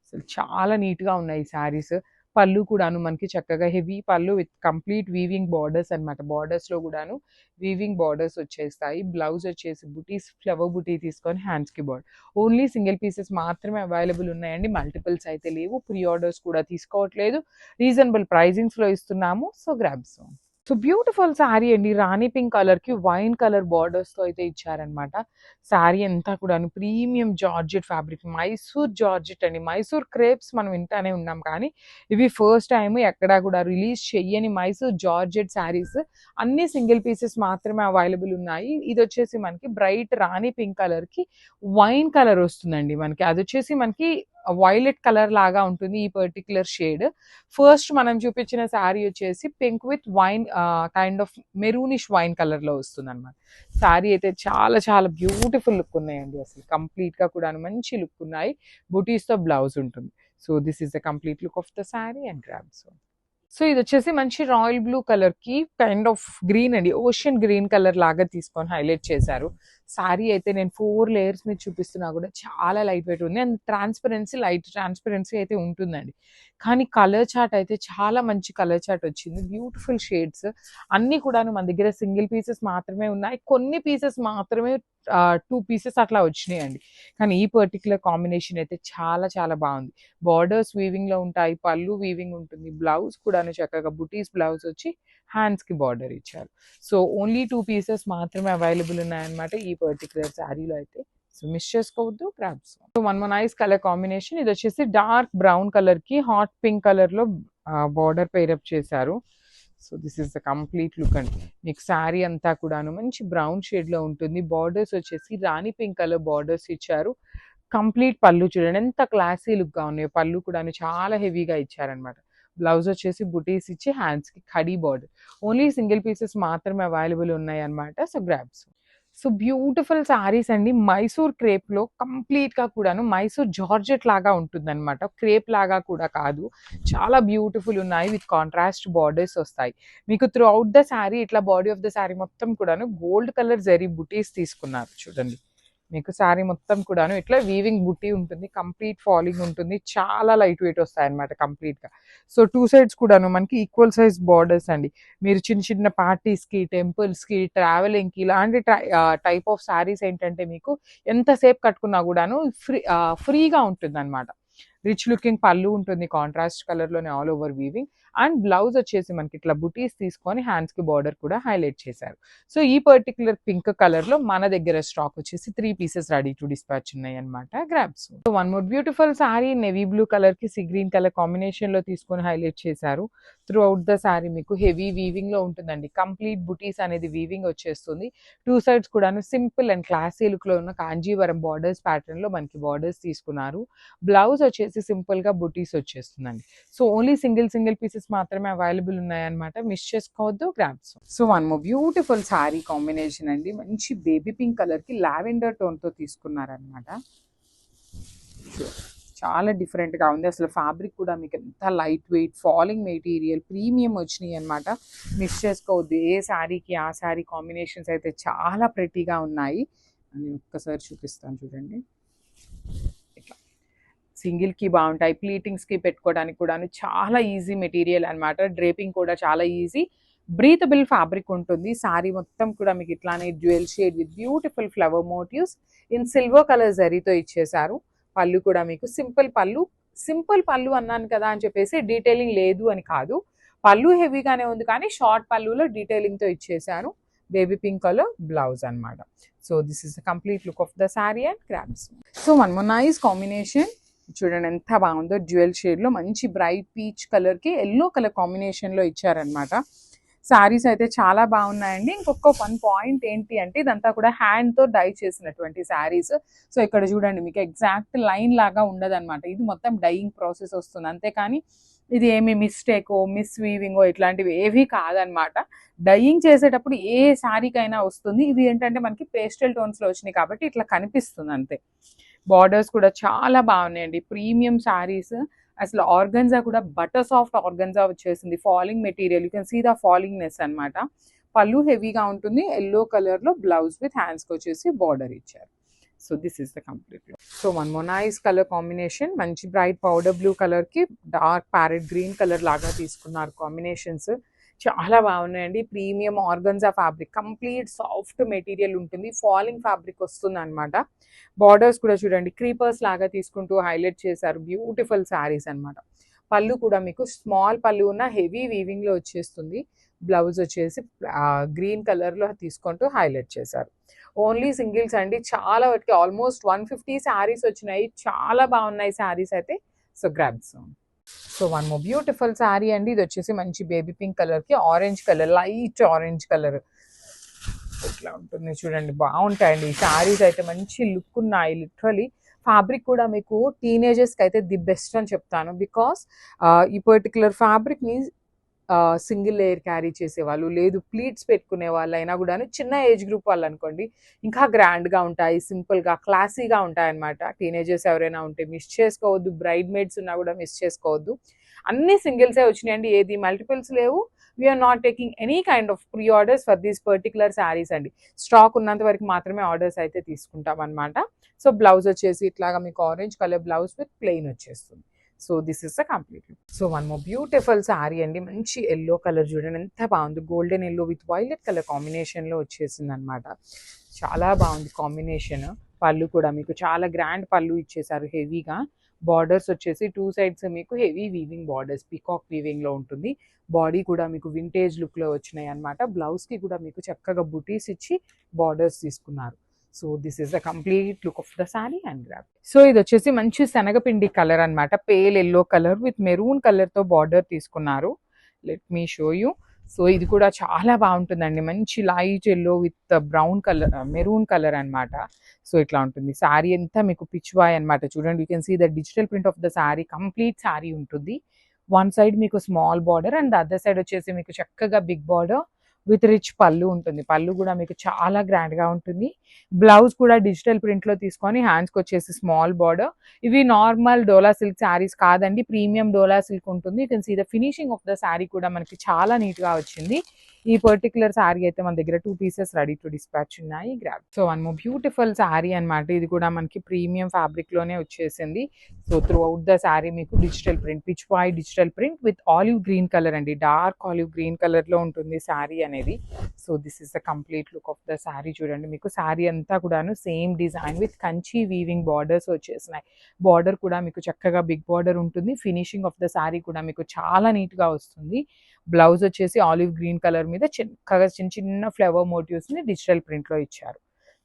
Speaker 1: అసలు చాలా నీట్గా ఉన్నాయి ఈ శారీస్. పళ్ళు కూడాను మనకి చక్కగా హెవీ పళ్ళు విత్ కంప్లీట్ వీవింగ్ బార్డర్స్ అనమాట. బార్డర్స్లో కూడాను వీవింగ్ బార్డర్స్ వచ్చేస్తాయి. బ్లౌజ్ వచ్చేసి బుటీస్, ఫ్లవర్ బుటీ తీసుకొని హ్యాండ్స్కి బార్డర్. ఓన్లీ సింగిల్ పీసెస్ మాత్రమే అవైలబుల్ ఉన్నాయండి, మల్టిపుల్స్ అయితే లేవు. ప్రీ ఆర్డర్స్ కూడా తీసుకోవట్లేదు, రీజనబుల్ ప్రైజింగ్స్లో ఇస్తున్నాము. So grabs. So beautiful sari అండి, రాణి పింక్ కలర్కి వైన్ కలర్ బార్డర్స్తో అయితే ఇచ్చారనమాట. శారీ అంతా కూడా premium georgette fabric, Mysore georgette అండి. మైసూర్ క్రేప్స్ మనం వింటానే ఉన్నాం, కానీ ఇవి ఫస్ట్ టైం ఎక్కడా కూడా రిలీజ్ చెయ్యని మైసూర్ జార్జెట్ శారీస్. అన్ని సింగిల్ పీసెస్ మాత్రమే అవైలబుల్ ఉన్నాయి. ఇది వచ్చేసి మనకి బ్రైట్ రాణి పింక్ కలర్కి వైన్ కలర్ వస్తుందండి. మనకి అది వచ్చేసి మనకి వైలెట్ కలర్ లాగా ఉంటుంది ఈ పర్టిక్యులర్ షేడ్. ఫస్ట్ మనం చూపించిన శారీ వచ్చేసి pink with wine kind of maroonish wine colour లో వస్తుంది అనమాట. శారీ అయితే చాలా చాలా బ్యూటిఫుల్ లుక్ ఉన్నాయండి, అసలు కంప్లీట్ గా కూడా మంచి లుక్ ఉన్నాయి. బుటీస్ తో బ్లౌజ్ ఉంటుంది. So this is the complete look of the sari and grabs. So ఇది వచ్చేసి మంచి రాయల్ బ్లూ కలర్ కి కైండ్ ఆఫ్ గ్రీన్ అండి, ఓషన్ గ్రీన్ కలర్ లాగా తీసుకొని హైలైట్ చేశారు. శారీ అయితే నేను 4 లేయర్స్ మీద చూపిస్తున్నా కూడా చాలా లైట్ వెయిట్ ఉంది అండ్ ట్రాన్స్పరెన్సీ, లైట్ ట్రాన్స్పరెన్సీ అయితే ఉంటుందండి. కానీ కలర్ చార్ట్ అయితే చాలా మంచి కలర్ చార్ట్ వచ్చింది, బ్యూటిఫుల్ షేడ్స్. అన్ని కూడాను మన దగ్గర సింగిల్ పీసెస్ మాత్రమే ఉన్నాయి, కొన్ని పీసెస్ మాత్రమే 2 పీసెస్ అట్లా వచ్చినాయండి. కానీ ఈ పర్టికులర్ కాంబినేషన్ అయితే చాలా చాలా బాగుంది. బార్డర్స్ వీవింగ్ లో ఉంటాయి, పళ్ళు వీవింగ్ ఉంటుంది, బ్లౌజ్ కూడాను చక్కగా బుటీస్ బ్లౌజ్ వచ్చి హ్యాండ్స్ కి బార్డర్ ఇచ్చారు. సో ఓన్లీ 2 పీసెస్ మాత్రమే అవైలబుల్ ఉన్నాయన్నమాట ఈ పర్టికులర్ శారీలో అయితే. సో మిస్ చేసుకోవద్దు, grabs. So one more nice colour combination. ఇది వచ్చేసి డార్క్ బ్రౌన్ కలర్ కి హాట్ పింక్ కలర్ లో బార్డర్ పేరప్ చేశారు. So this is the complete look అండి. మీకు శారీ అంతా కూడాను మంచి బ్రౌన్ షేడ్ లో ఉంటుంది. బార్డర్స్ వచ్చేసి రాణి పింక్ కలర్ బార్డర్స్ ఇచ్చారు. కంప్లీట్ పళ్ళు చూడండి ఎంత క్లాసీ లుక్ గా ఉన్నాయో, పళ్ళు కూడా చాలా హెవీగా ఇచ్చారనమాట. బ్లౌజ్ వచ్చేసి బుటీస్ ఇచ్చి హ్యాండ్స్ కి khadi border. Only single pieces మాత్రమే అవైలబుల్ ఉన్నాయి అనమాట. So grabs. So beautiful saris అండి, మైసూర్ క్రేప్ లో కంప్లీట్ గా కూడాను మైసూర్ జార్జెట్ లాగా ఉంటుంది అనమాట, క్రేప్ లాగా కూడా కాదు. చాలా బ్యూటిఫుల్ ఉన్నాయి, విత్ కాంట్రాస్ట్ బార్డర్స్ వస్తాయి మీకు త్రూ అవుట్ ద శారీ. ఇట్లా బాడీ ఆఫ్ ద శారీ మొత్తం కూడాను గోల్డ్ కలర్ జరీ బుటీస్ తీసుకున్నారు చూడండి. మీకు శారీ మొత్తం కూడాను ఇట్లా వీవింగ్ బుట్టి ఉంటుంది, కంప్లీట్ ఫాలింగ్ ఉంటుంది, చాలా లైట్ వెయిట్ వస్తాయి అనమాట కంప్లీట్ గా. సో 2 సైడ్స్ కూడాను మనకి ఈక్వల్ సైజ్ బార్డర్స్ అండి. మీరు చిన్న చిన్న పార్టీస్ కి, టెంపుల్స్ కి, ట్రావెలింగ్ కి ఇలాంటి టైప్ ఆఫ్ శారీస్ ఏంటంటే మీకు ఎంతసేపు కట్టుకున్నా కూడాను ఫ్రీగా ఉంటుంది అనమాట. రిచ్ లుకింగ్ పళ్ళు ఉంటుంది, కాంట్రాస్ట్ కలర్ లోనే all over weaving. And blouse వచ్చేసి మనకి ఇట్లా బుటీస్ తీసుకొని హ్యాండ్స్ కి బార్డర్ కూడా హైలైట్ చేశారు. సో ఈ పర్టికులర్ పింక్ కలర్ లో మన దగ్గర స్టాక్ వచ్చేసి 3 పీసెస్ రెడీ టు డిస్పాచ్ ఉన్నాయి అనమాట. Grabs. So one more beautiful sari, navy blue colour కి సీ గ్రీన్ కలర్ కాంబినేషన్ లో తీసుకొని హైలైట్ చేశారు. త్రూ అవుట్ ద శారీ మీకు హెవీ వీవింగ్ లో ఉంటుందండి, కంప్లీట్ బుటీస్ అనేది వీవింగ్ వచ్చేస్తుంది. 2 సైడ్స్ కూడాను సింపుల్ అండ్ క్లాసీ లుక్ లో ఉన్న కాంజీవరం బార్డర్స్ ప్యాటర్న్ లో మనకి బార్డర్స్ తీసుకున్నారు. బ్లౌజ్ వచ్చేసి సింపుల్ గా బుటీస్ వచ్చేస్తుందండి. సో ఓన్లీ సింగిల్ పీసెస్ మాత్రమే అవైలబుల్ ఉన్నాయన్నమాట, మిస్ చేసుకోవద్దు, grabs. So one more beautiful sari combination అండి, మంచి బేబీ పింక్ కలర్ కి లావెండర్ టోన్ తో తీసుకున్నారనమాట. చాలా డిఫరెంట్ గా ఉంది, అసలు ఫ్యాబ్రిక్ కూడా మీకు ఎంత light weight falling material premium వచ్చినాయి అనమాట, మిస్ చేసుకోవద్దు. ఏ శారీకి ఆ శారీ కాంబినేషన్స్ అయితే చాలా ప్రెటీగా ఉన్నాయి అని ఒక్కసారి చూపిస్తాను చూడండి. ఇట్లా సింగిల్కి బాగుంటాయి, ప్లీటింగ్స్కి పెట్టుకోవడానికి కూడా చాలా ఈజీ మెటీరియల్ అనమాట. డ్రేపింగ్ కూడా చాలా ఈజీ, బ్రీతబుల్ ఫ్యాబ్రిక్ ఉంటుంది. సారీ మొత్తం కూడా మీకు ఇట్లానే dual shade with beautiful flower motifs in silver colour జరీతో ఇచ్చేసారు. పళ్ళు కూడా మీకు సింపుల్ పళ్ళు అన్నాను కదా అని చెప్పేసి డీటెయిలింగ్ లేదు అని కాదు, పళ్ళు హెవీగానే ఉంది కానీ షార్ట్ పళ్ళులో డీటెయిలింగ్తో ఇచ్చేసాను. బేబీ పింక్ కలర్ బ్లౌజ్ అనమాట. So this is the complete look of the sari and crops. So one more nice combination చూడండి ఎంత బాగుందో, డ్యూయల్ షేడ్లో మంచి బ్రైట్ పీచ్ కలర్కి ఎల్లో కలర్ కాంబినేషన్లో ఇచ్చారనమాట. శారీస్ అయితే చాలా బాగున్నాయండి. ఇంకొక వన్ పాయింట్ ఏంటి అంటే ఇదంతా కూడా హ్యాండ్తో డై చేసినటువంటి శారీస్. సో ఇక్కడ చూడండి మీకు ఎగ్జాక్ట్ లైన్ లాగా ఉండదన్నమాట, ఇది మొత్తం డైయింగ్ ప్రాసెస్ వస్తుంది అంతేకాని ఇది ఏమి మిస్టేకో మిస్ వీవింగో ఇట్లాంటివి ఏవి కాదనమాట. డైయింగ్ చేసేటప్పుడు ఏ శారీకైనా వస్తుంది. ఇవి ఏంటంటే మనకి పేస్టల్ టోన్స్లో వచ్చినాయి కాబట్టి ఇట్లా కనిపిస్తుంది అంతే. బార్డర్స్ కూడా చాలా బాగున్నాయండి, ప్రీమియం శారీస్. అసలు ఆర్గన్జా కూడా బటర్ సాఫ్ట్ ఆర్గన్జా వచ్చేసింది, falling material, you can see the fallingness అనమాట. పళ్ళు హెవీగా ఉంటుంది, ఎల్లో కలర్లో బ్లౌజ్ విత్ హ్యాండ్స్కి వచ్చేసి బార్డర్ ఇచ్చారు. So this is the complete look. So one more nice colour combination, మంచి బ్రైట్ పౌడర్ బ్లూ కలర్కి డార్క్ ప్యారెట్ గ్రీన్ కలర్ లాగా తీసుకున్నారు కాంబినేషన్స్. చాలా బాగున్నాయండి. Premium organza fabric, complete soft material ఉంటుంది, ఫాలింగ్ ఫ్యాబ్రిక్ వస్తుంది అనమాట. బార్డర్స్ కూడా చూడండి క్రీపర్స్ లాగా తీసుకుంటూ హైలైట్ చేశారు, బ్యూటిఫుల్ శారీస్ అనమాట. పళ్ళు కూడా మీకు స్మాల్ పళ్ళు ఉన్న హెవీ వీవింగ్లో వచ్చేస్తుంది. బ్లౌజ్ వచ్చేసి గ్రీన్ కలర్లో తీసుకుంటూ హైలైట్ చేశారు. ఓన్లీ సింగిల్స్ అండి, చాలా వాటికి ఆల్మోస్ట్ 150 శారీస్ వచ్చినాయి. చాలా బాగున్నాయి శారీస్ అయితే. So grabs. So one more beautiful sari అండి, ఇది వచ్చేసి మంచి బేబీ పింక్ కలర్కి orange colour, light orange colour ఇట్లా ఉంటుంది చూడండి, బాగుంటాయండి ఈ శారీస్ అయితే. మంచి లుక్ ఉన్నాయి లిటరలీ. ఫ్యాబ్రిక్ కూడా మీకు టీనేజర్స్కి అయితే ది బెస్ట్ అని చెప్తాను, బికాస్ ఈ పర్టికులర్ ఫ్యాబ్రిక్ని సింగిల్ లేయర్ క్యారీ చేసేవాళ్ళు, లేదు ప్లీట్స్ పెట్టుకునే వాళ్ళు అయినా కూడా, చిన్న ఏజ్ గ్రూప్ వాళ్ళు అనుకోండి ఇంకా గ్రాండ్గా ఉంటాయి, సింపుల్గా క్లాసీగా ఉంటాయి అనమాట. టీనేజర్స్ ఎవరైనా ఉంటే మిస్ చేసుకోవద్దు, బ్రైడ్ మేడ్స్ ఉన్నా కూడా మిస్ చేసుకోవద్దు. అన్ని సింగిల్సే వచ్చినాయండి, ఏది మల్టిపుల్స్ లేవు. We're not taking any kind of pre orders for these particular saris అండి. స్టాక్ ఉన్నంత వరకు మాత్రమే ఆర్డర్స్ అయితే తీసుకుంటాం అనమాట. సో బ్లౌజ్ వచ్చేసి ఇట్లాగా మీకు orange colour blouse with plain వచ్చేస్తుంది. So this is the complete look. So one more beautiful sari అండి, మంచి ఎల్లో కలర్ చూడండి ఎంత బాగుంది, golden yellow with violet colour కాంబినేషన్లో వచ్చేసింది అనమాట. చాలా బాగుంది కాంబినేషన్. పళ్ళు కూడా మీకు చాలా గ్రాండ్ పళ్ళు ఇచ్చేసారు హెవీగా. బార్డర్స్ వచ్చేసి టూ సైడ్స్ మీకు హెవీ వీవింగ్ బార్డర్స్, పీకాక్ వీవింగ్లో ఉంటుంది. బాడీ కూడా మీకు వింటేజ్ లుక్లో వచ్చినాయి అనమాట. బ్లౌజ్కి కూడా మీకు చక్కగా బుటీస్ ఇచ్చి బార్డర్స్ తీసుకున్నారు. So this is the complete look of the sari and grab. సో ఇది వచ్చేసి మంచి శనగపిండి కలర్ అనమాట, pale yellow colour with maroon కలర్తో బార్డర్ తీసుకున్నారు. Let me show you. So ఇది కూడా చాలా బాగుంటుందండి, మంచి light yellow with brown colour, maroon colour అనమాట. సో ఇట్లా ఉంటుంది శారీ అంతా మీకు పిచ్వాయ్ అనమాట. చూడండి, you can see the digital print of the sari, complete sari ఉంటుంది. వన్ సైడ్ మీకు small border and other side వచ్చేసి మీకు చక్కగా big border with rich pallu ఉంటుంది. పళ్ళు కూడా మీకు చాలా గ్రాండ్గా ఉంటుంది. బ్లౌజ్ కూడా డిజిటల్ ప్రింట్లో తీసుకొని హ్యాండ్స్కి వచ్చేసి స్మాల్ బార్డర్. ఇవి నార్మల్ డోలా సిల్క్ శారీస్ కాదండి, ప్రీమియం డోలా సిల్క్ ఉంటుంది. You can see the finishing of the sari కూడా మనకి చాలా నీట్గా వచ్చింది. ఈ పర్టికులర్ శారీ అయితే మన దగ్గర 2 పీసెస్ రెడీ టు డిస్పాచ్ ఉన్నాయి, grab. So one more beautiful sari అనమాట, ఇది కూడా మనకి ప్రీమియం ఫ్యాబ్రిక్లోనే వచ్చేసింది. So through out the sari మీకు డిజిటల్ ప్రింట్, పిచ్ వాయ్ digital print with olive green colour అండి, డార్క్ ఆలివ్ గ్రీన్ కలర్లో ఉంటుంది శారీ అనేది. So this is the complete look of the sari. చూడండి, మీకు శారీ అంతా కూడాను same design with Kanchi weaving borders వచ్చేసినాయి. బార్డర్ కూడా మీకు చక్కగా బిగ్ బార్డర్ ఉంటుంది. ఫినిషింగ్ ఆఫ్ ద శారీ కూడా మీకు చాలా నీట్గా వస్తుంది. బ్లౌజ్ వచ్చేసి ఆలివ్ గ్రీన్ కలర్ మీద చక్కగా చిన్న చిన్న ఫ్లవర్ మోటివ్స్ని డిజిటల్ ప్రింట్లో ఇచ్చారు.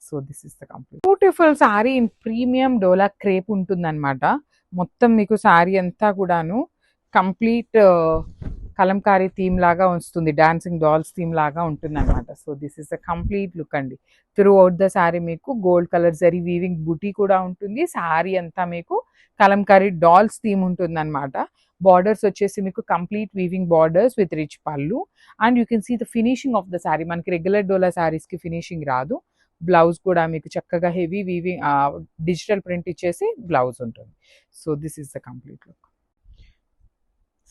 Speaker 1: So this is the complete beautiful sari in premium dola crepe ఉంటుందన్నమాట. మొత్తం మీకు శారీ అంతా కూడాను కంప్లీట్ కలంకారీ థీమ్ లాగా వస్తుంది, డాన్సింగ్ డాల్స్ థీమ్ లాగా ఉంటుంది అనమాట. So this is the complete look అండి. త్రూ అవుట్ ద శారీ మీకు గోల్డ్ కలర్ జరీ వీవింగ్ బుటీ కూడా ఉంటుంది. శారీ అంతా మీకు కలంకారీ డాల్స్ థీమ్ ఉంటుంది అనమాట. బార్డర్స్ వచ్చేసి మీకు complete weaving borders with rich pallu and you can see the finishing of the sari. మనకి రెగ్యులర్ డోలా శారీస్కి ఫినిషింగ్ రాదు. బ్లౌజ్ కూడా మీకు చక్కగా హెవీ వీవింగ్ డిజిటల్ ప్రింట్ ఇచ్చేసి బ్లౌజ్ ఉంటుంది. So this is the complete look.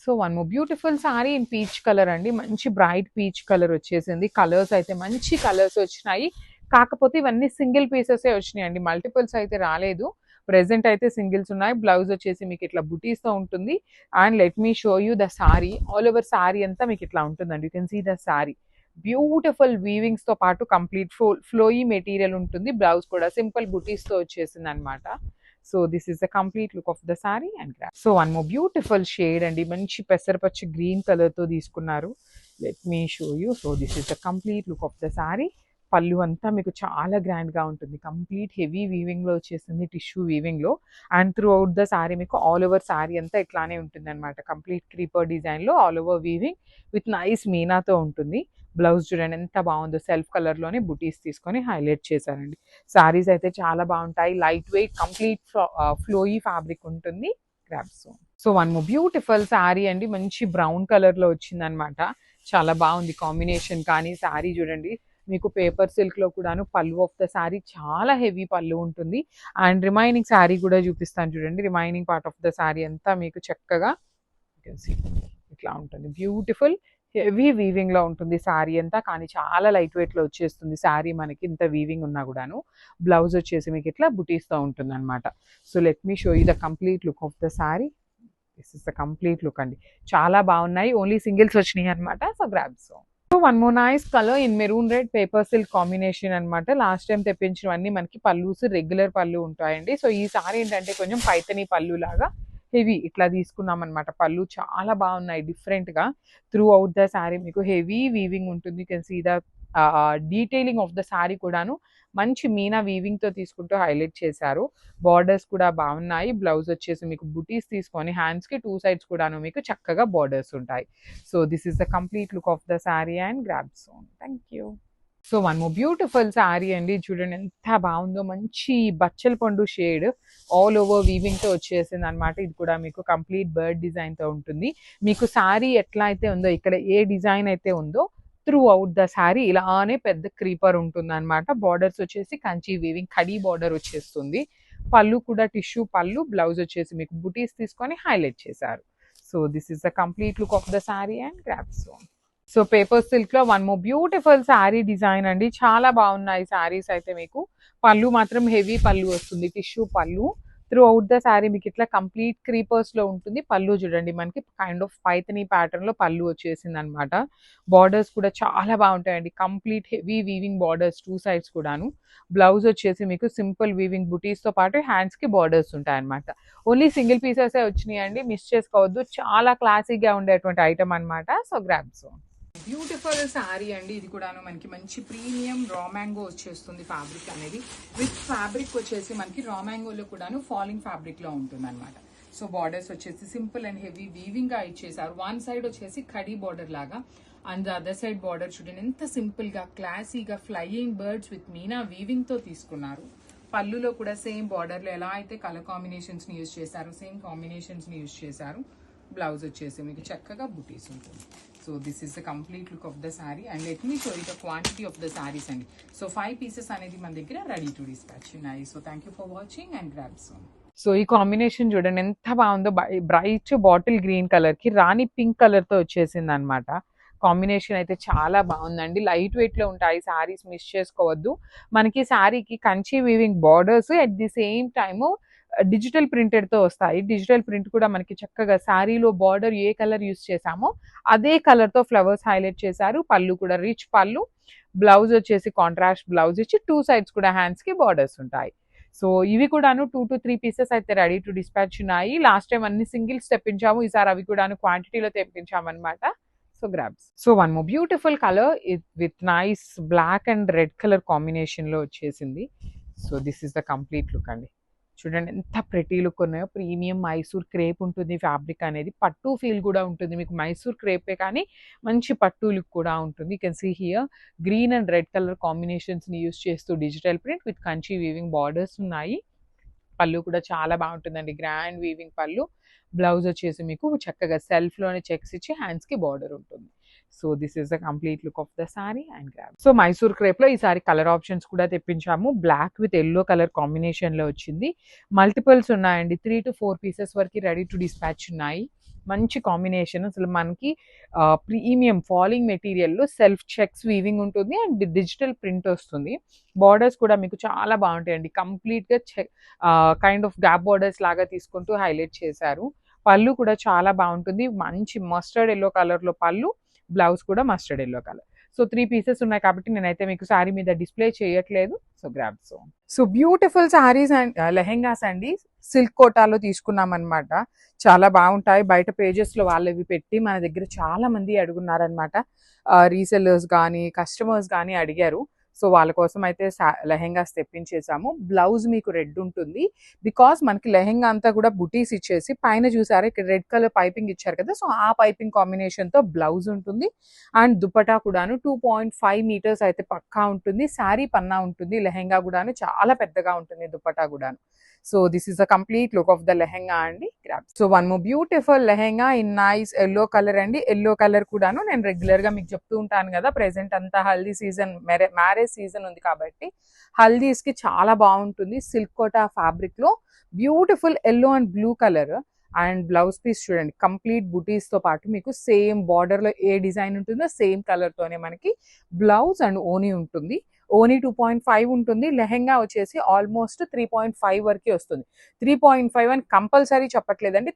Speaker 1: So one more beautiful sari in peach colour అండి, మంచి బ్రైట్ పీచ్ కలర్ వచ్చేసింది. కలర్స్ అయితే మంచి కలర్స్ వచ్చినాయి, కాకపోతే ఇవన్నీ సింగిల్ పీసెసే వచ్చినాయి అండి, మల్టిపుల్స్ అయితే రాలేదు. ప్రెజెంట్ అయితే సింగిల్స్ ఉన్నాయి. బ్లౌజ్ వచ్చేసి మీకు ఇట్లా బుటీస్తో ఉంటుంది. And let me show you the sari. All over sari అంతా మీకు ఇట్లా ఉంటుందండి. You can see the sari. Beautiful వీవింగ్స్తో పాటు కంప్లీట్ ఫ్లోయీ మెటీరియల్ ఉంటుంది. బ్లౌజ్ కూడా సింపుల్ బుటీస్తో వచ్చేసింది అనమాట. So this is the complete look of the sari and grab. So one more beautiful shade అండి, మంచి పెసరపచ్చి గ్రీన్ కలర్తో తీసుకున్నారు. Let me show you. So this is the complete look of the sorry. పళ్ళు అంతా మీకు చాలా గ్రాండ్గా ఉంటుంది. కంప్లీట్ హెవీ వీవింగ్లో వచ్చేసింది, టిష్యూ వీవింగ్లో. And throughout the sari మీకు ఆల్ ఓవర్ సారీ అంతా ఇట్లానే ఉంటుంది అనమాట. కంప్లీట్ క్రీపర్ డిజైన్లో all over weaving with nice మీనాతో ఉంటుంది. బ్లౌజ్ చూడండి ఎంత బాగుందో, సెల్ఫ్ కలర్లోనే బుటీస్ తీసుకొని హైలైట్ చేశారండి. సారీస్ అయితే చాలా బాగుంటాయి. Light weight complete flowy fabric ఉంటుంది. Grabs. So one more beautiful sari అండి, మంచి బ్రౌన్ కలర్లో వచ్చిందనమాట. చాలా బాగుంది కాంబినేషన్. కానీ సారీ చూడండి మీకు పేపర్ సిల్క్లో కూడాను పళ్ళు ఆఫ్ ద సారీ చాలా హెవీ పళ్ళు ఉంటుంది. అండ్ రిమైనింగ్ సారీ కూడా చూపిస్తాను చూడండి. Remaining part of the sorry అంతా మీకు చక్కగా ఇట్లా ఉంటుంది. బ్యూటిఫుల్ హెవీ వీవింగ్లో ఉంటుంది సారీ అంతా. కానీ చాలా లైట్ వెయిట్లో వచ్చేస్తుంది సారీ మనకి ఇంత వీవింగ్ ఉన్నా కూడాను. బ్లౌజ్ వచ్చేసి మీకు ఇట్లా బుటీస్తో ఉంటుంది అనమాట. So let me show you the complete look of the sorry. This is the complete look అండి. చాలా బాగున్నాయి. ఓన్లీ సింగిల్స్ వచ్చినాయి అనమాట. So grabs. So one more nice colour in maroon red paper silk combination అనమాట. లాస్ట్ టైం తెప్పించినవన్నీ మనకి పల్లూస్ రెగ్యులర్ పళ్ళు ఉంటాయండి. సో ఈ సారీ ఏంటంటే కొంచెం పైతని పళ్ళు లాగా హెవీ ఇట్లా తీసుకున్నాం అనమాట. పళ్ళు చాలా బాగున్నాయి డిఫరెంట్గా. త్రూ అవుట్ ద శారీ మీకు హెవీ వీవింగ్ ఉంటుంది. You can see the detailing of the sari కూడాను మంచి మీనా వీవింగ్తో తీసుకుంటూ హైలైట్ చేశారు. బార్డర్స్ కూడా బాగున్నాయి. బ్లౌజ్ వచ్చేసి మీకు బుటీస్ తీసుకొని హ్యాండ్స్కి టూ సైడ్స్ కూడాను మీకు చక్కగా బార్డర్స్ ఉంటాయి. So this is the complete look of the sari and grab son. Thank you. So one more beautiful sari అండి, చూడండి ఎంత బాగుందో. మంచి బచ్చల పండు షేడ్ ఆల్ ఓవర్ వీవింగ్తో వచ్చేసింది అనమాట. ఇది కూడా మీకు కంప్లీట్ బర్డ్ డిజైన్తో ఉంటుంది. మీకు శారీ ఎట్లా అయితే ఉందో, ఇక్కడ ఏ డిజైన్ అయితే ఉందో త్రూ అవుట్ ద శారీ ఇలానే పెద్ద క్రీపర్ ఉంటుంది అనమాట. బార్డర్స్ వచ్చేసి కంచి వీవింగ్ కడీ బార్డర్ వచ్చేస్తుంది. పళ్ళు కూడా టిష్యూ పళ్ళు. బ్లౌజ్ వచ్చేసి మీకు బుటీస్ తీసుకొని హైలైట్ చేశారు. So this is the complete look of the sari and grab soon. So paper సిల్క్లో one more beautiful sari design అండి. చాలా బాగున్నాయి శారీస్ అయితే. మీకు పళ్ళు మాత్రం హెవీ పళ్ళు వస్తుంది, టిష్యూ పళ్ళు. త్రూ అవుట్ ద శారీ మీకు ఇట్లా కంప్లీట్ క్రీపర్స్లో ఉంటుంది. పళ్ళు చూడండి మనకి కైండ్ ఆఫ్ పైతనీ ప్యాటర్న్లో పళ్ళు వచ్చేసింది అనమాట. బార్డర్స్ కూడా చాలా బాగుంటాయండి. Complete heavy weaving borders two sides కూడాను. బ్లౌజ్ వచ్చేసి మీకు సింపుల్ వీవింగ్ బుటీస్తో పాటు హ్యాండ్స్కి బార్డర్స్ ఉంటాయి అనమాట. ఓన్లీ సింగిల్ పీసెసే వచ్చినాయండి, మిస్ చేసుకోవద్దు. చాలా క్లాసీగా ఉండేటువంటి ఐటమ్ అనమాట. So grab zone. Beautiful sari అండి. ఇది కూడాను మనకి మంచి ప్రీమియం రా మ్యాంగో వచ్చేస్తుంది ఫ్యాబ్రిక్ అనేది. విత్ ఫ్యాబ్రిక్ వచ్చేసి మనకి రా మ్యాంగోలో కూడాను ఫాలింగ్ ఫ్యాబ్రిక్లో ఉంటుంది అనమాట. సో బార్డర్స్ వచ్చేసి సింపుల్ అండ్ హెవీ వీవింగ్గా ఇచ్చేసారు. వన్ సైడ్ వచ్చేసి కడీ బార్డర్ లాగా, అండ్ అదర్ సైడ్ బార్డర్ చూడండి ఎంత సింపుల్గా క్లాసీగా ఫ్లయింగ్ బర్డ్స్ విత్ మీనా వీవింగ్తో తీసుకున్నారు. పళ్ళులో కూడా సేమ్ బార్డర్లో ఎలా అయితే కలర్ కాంబినేషన్స్ని యూజ్ చేశారు, సేమ్ కాంబినేషన్స్ని యూజ్ చేశారు. బ్లౌజ్ వచ్చేసి మీకు చక్కగా బుటీస్ ఉంటుంది. So this is the complete look of the sari and let me show you the quantity of the saris అండి. సో 5 pieces అనేది మన దగ్గర రెడీ టు డిస్పాచ్ ఉన్నాయి. So thank you for watching and grab soon. So ఈ కాంబినేషన్ చూడండి ఎంత బాగుందో. బ్రైట్ బాటిల్ గ్రీన్ కలర్కి రాణి పింక్ కలర్తో వచ్చేసింది అనమాట. కాంబినేషన్ అయితే చాలా బాగుందండి. లైట్ వెయిట్లో ఉంటాయి శారీస్, మిస్ చేసుకోవద్దు. మనకి శారీకి Kanchi weaving borders at the same time digital ప్రింటెడ్తో వస్తాయి. డిజిటల్ ప్రింట్ కూడా మనకి చక్కగా శారీలో బార్డర్ ఏ కలర్ యూస్ చేసామో అదే కలర్తో ఫ్లవర్స్ హైలైట్ చేశారు. పళ్ళు కూడా రిచ్ పళ్ళు. బ్లౌజ్ వచ్చేసి కాంట్రాస్ట్ బ్లౌజ్ ఇచ్చి టూ సైడ్స్ కూడా హ్యాండ్స్కి బార్డర్స్ ఉంటాయి. సో ఇవి కూడాను 2 to 3 pieces అయితే రెడీ టు డిస్పాచ్ ఉన్నాయి. లాస్ట్ టైం అన్ని సింగిల్స్ తెప్పించాము, ఈసారి అవి కూడాను క్వాంటిటీలో తెప్పించామన్నమాట. So grabs. So one more beautiful colour with nice black and red colour కాంబినేషన్లో వచ్చేసింది. So this is the complete look అండి. చూడండి ఎంత ప్రెటీ లుక్ ఉన్నాయో. ప్రీమియం మైసూర్ క్రేప్ ఉంటుంది ఫ్యాబ్రిక్ అనేది. పట్టు ఫీల్ కూడా ఉంటుంది మీకు. మైసూర్ క్రేపే కానీ మంచి పట్టు లుక్ కూడా ఉంటుంది. You can see here green and red colour కాంబినేషన్స్ని యూస్ చేస్తూ digital print with Kanchi weaving borders ఉన్నాయి. పళ్ళు కూడా చాలా బాగుంటుందండి, గ్రాండ్ వీవింగ్ పళ్ళు. బ్లౌజ్ వచ్చేసి మీకు చక్కగా సెల్ఫ్లోనే చెక్స్ ఇచ్చి హ్యాండ్స్కి బార్డర్ ఉంటుంది. So this is the complete look of the sari and grab. So Mysore క్రేప్లో ఈసారి కలర్ ఆప్షన్స్ కూడా తెప్పించాము. బ్లాక్ విత్ ఎల్లో కలర్ కాంబినేషన్లో వచ్చింది. మల్టిపుల్స్ ఉన్నాయండి. 3 to 4 pieces వరకు రెడీ టు డిస్పాచ్ ఉన్నాయి. మంచి కాంబినేషన్. అసలు మనకి ప్రీమియం ఫాలింగ్ మెటీరియల్లో సెల్ఫ్ చెక్స్ వీవింగ్ ఉంటుంది అండ్ డిజిటల్ ప్రింట్ వస్తుంది. బార్డర్స్ కూడా మీకు చాలా బాగుంటాయండి. కంప్లీట్గా కైండ్ ఆఫ్ గ్యాప్ బార్డర్స్ లాగా తీసుకుంటూ హైలైట్ చేశారు. పళ్ళు కూడా చాలా బాగుంటుంది. మంచి మస్టర్డ్ ఎల్లో కలర్లో పళ్ళు, బ్లౌజ్ కూడా mustard yellow colour. So 3 pieces ఉన్నాయి కాబట్టి నేనైతే మీకు శారీ మీద డిస్ప్లే చేయట్లేదు. So grab. So beautiful saris and lehengas అండి. సిల్క్ కోటాలో తీసుకున్నాం అనమాట. చాలా బాగుంటాయి. బయట పేజెస్లో వాళ్ళవి పెట్టి మన దగ్గర చాలా మంది అడుగున్నారనమాట. రీసెల్లర్స్ కానీ కస్టమర్స్ కానీ అడిగారు. సో వాళ్ళ కోసం అయితే లెహెంగాస్ తెప్పించేసాము. బ్లౌజ్ మీకు రెడ్ ఉంటుంది. బికాస్ మనకి లెహెంగా అంతా కూడా బుటీస్ ఇచ్చేసి పైన చూసారా ఇక్కడ రెడ్ కలర్ పైపింగ్ ఇచ్చారు కదా. సో ఆ పైపింగ్ కాంబినేషన్తో బ్లౌజ్ ఉంటుంది. అండ్ దుపట్టా కూడాను 2.5 మీటర్స్ అయితే పక్కా ఉంటుంది. శారీ పన్నా ఉంటుంది. లెహెంగా కూడాను చాలా పెద్దగా ఉంటుంది దుపట్టా కూడాను. So this is the complete look of the lehenga అండి. So one more beautiful lehenga in nice yellow colour అండి. ఎల్లో కలర్ కూడాను నేను రెగ్యులర్గా మీకు చెప్తూ ఉంటాను కదా, ప్రెసెంట్ అంతా హల్దీ సీజన్, మ్యారేజ్ సీజన్ ఉంది కాబట్టి హల్దీస్కి చాలా బాగుంటుంది. సిల్క్ కోటా ఫ్యాబ్రిక్లో beautiful yellow and blue colour. And blouse piece చూడండి, కంప్లీట్ బుటీస్తో పాటు మీకు సేమ్ బార్డర్లో ఏ డిజైన్ ఉంటుందో సేమ్ కలర్తోనే మనకి బ్లౌజ్ అండ్ ఓనీ ఉంటుంది. ఓనీ 2.5 ఉంటుంది. లెహెంగా వచ్చేసి ఆల్మోస్ట్ 3.5 వరకు వస్తుంది. 3.5 అని కంపల్సరీ చెప్పట్లేదండి.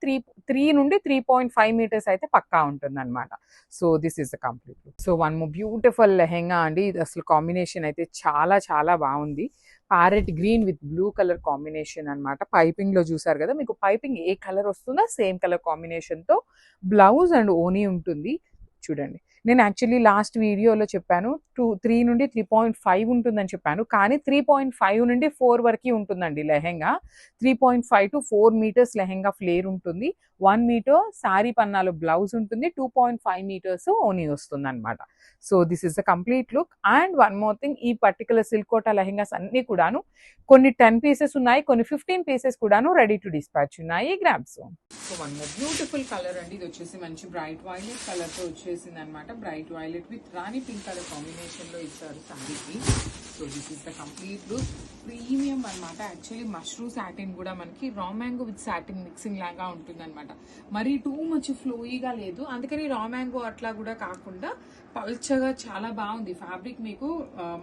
Speaker 1: 3 నుండి 3.5 మీటర్స్ అయితే పక్కా ఉంటుంది అనమాట. So this is the complete look. So one more beautiful lehenga అండి. ఇది అసలు కాంబినేషన్ అయితే చాలా చాలా బాగుంది. Parrot green with blue colour combination అనమాట. పైపింగ్లో చూసారు కదా, మీకు పైపింగ్ ఏ కలర్ వస్తుందో సేమ్ కలర్ కాంబినేషన్తో బ్లౌజ్ అండ్ ఓనీ ఉంటుంది. చూడండి, నేను యాక్చువల్లీ లాస్ట్ వీడియోలో చెప్పాను 3 నుండి 3.5 ఉంటుందని చెప్పాను. కానీ 3.5 నుండి 4 వరకు ఉంటుందండి lehenga. 3.5 to 4 metres lehenga flare ఉంటుంది. 1 మీటర్ శారీ పన్నాలో బ్లౌజ్ ఉంటుంది. 2.5 మీటర్స్ ఓనీ వస్తుంది అనమాట. So this is the complete look. And one more thing, ఈ పర్టికులర్ సిల్క్ కోటా లెహెంగాస్ అన్ని కూడాను కొన్ని 10 పీసెస్ ఉన్నాయి, కొన్ని 15 పీసెస్ కూడాను రెడీ టు డిస్పాచ్ ఉన్నాయి. Grabs. So one more beautiful colour అండి. ఇది వచ్చేసి మంచి బ్రైట్ వైలెట్ కలర్ తో వచ్చేసింది అనమాట. Bright violet with Rani pink colour combination లో ఇచ్చారు శారీకి. So this is the complete look. Premium అనమాట. యాక్చువల్లీ మష్రూ సాటిన్ కూడా మనకి రా మ్యాంగో విత్ సాటిన్ మిక్సింగ్ లాగా ఉంటుంది అనమాట. మరీ టూ మచ్ ఫ్లోయిగా లేదు, అందుకని రా మ్యాంగో అట్లా కూడా కాకుండా పల్చగా చాలా బాగుంది ఫ్యాబ్రిక్. మీకు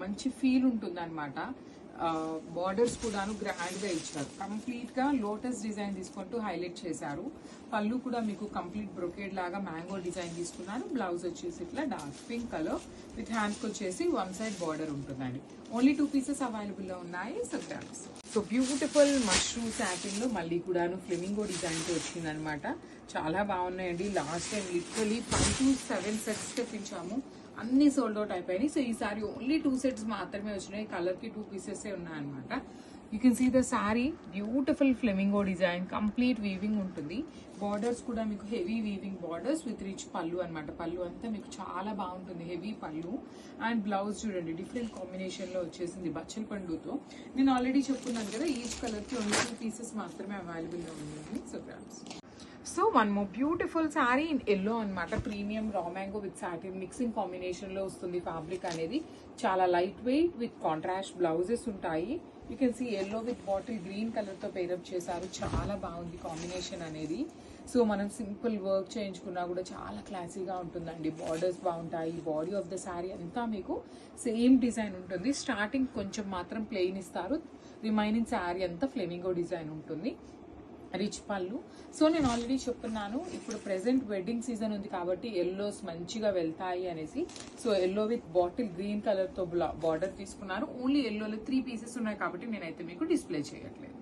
Speaker 1: మంచి ఫీల్ ఉంటుంది అనమాట. బార్డర్స్ కూడాను గ్రాండ్ గా ఇచ్చారు. కంప్లీట్ గా లోటస్ డిజైన్ తీసుకుంటూ హైలైట్ చేశారు. పళ్ళు కూడా మీకు కంప్లీట్ బ్రొకేడ్ లాగా మ్యాంగో డిజైన్ తీసుకున్నాను. బ్లౌజ్ వచ్చేసి ఇట్లా dark pink colour with hands వచ్చేసి 1 సైడ్ బార్డర్ ఉంటుందండి. ఓన్లీ 2 పీసెస్ అవైలబుల్ లో ఉన్నాయి. సో బ్యూటిఫుల్ మష్రూ సాటిన్ లో మళ్ళీ కూడాను ఫ్లెమింగో డిజైన్ తో వచ్చింది అనమాట. చాలా బాగున్నాయండి. Last time literally 5 to 7 sets తెప్పించాము, అన్ని సోల్డ్ అవుట్ అయిపోయినాయి. సో ఈసారి ఓన్లీ 2 సెట్స్ మాత్రమే వచ్చినాయి. కలర్ కి 2 పీసెస్ ఉన్నాయన్నమాట. You can see the sari. Beautiful flamingo design, complete weaving ఉంటుంది. బార్డర్స్ కూడా మీకు heavy weaving borders with rich పళ్ళు అనమాట. పళ్ళు అంతా మీకు చాలా బాగుంటుంది, హెవీ పళ్ళు. అండ్ బ్లౌజ్ చూడండి, డిఫరెంట్ కాంబినేషన్ లో వచ్చేసింది బచ్చల పండుతో. నేను ఆల్రెడీ చెప్పుకున్నాను కదా, ఈచ్ కలర్ కి ఓన్లీ 2 పీసెస్ మాత్రమే అవైలబుల్ గా ఉంది. So grams. So one more beautiful sari in yellow అనమాట. Premium raw mango with satin mixing combination లో వస్తుంది ఫ్యాబ్రిక్ అనేది. చాలా light weight with contrast blouses ఉంటాయి. You can see yellow with bottle green colour తో పేరప్ చేశారు. చాలా బాగుంది కాంబినేషన్ అనేది. సో మనం సింపుల్ వర్క్ చేయించుకున్నా కూడా చాలా క్లాసీగా ఉంటుందండి. బార్డర్స్ బాగుంటాయి. బాడీ ఆఫ్ ద శారీ అంతా మీకు సేమ్ డిజైన్ ఉంటుంది. స్టార్టింగ్ కొంచెం మాత్రం ప్లెయిన్ ఇస్తారు, రిమైనింగ్ శారీ అంతా ఫ్లెమింగో డిజైన్ ఉంటుంది. రిచ్ పళ్ళు. సో నేను ఆల్రెడీ చెప్తున్నాను, ఇప్పుడు ప్రెసెంట్ వెడ్డింగ్ సీజన్ ఉంది కాబట్టి ఎల్లోస్ మంచిగా వెళ్తాయి అనేసి. So yellow with bottle green colour తో బార్డర్ తీసుకున్నారు. ఓన్లీ ఎల్లోలో 3 పీసెస్ ఉన్నాయి కాబట్టి నేనైతే మీకు డిస్ప్లే చేయట్లేదు.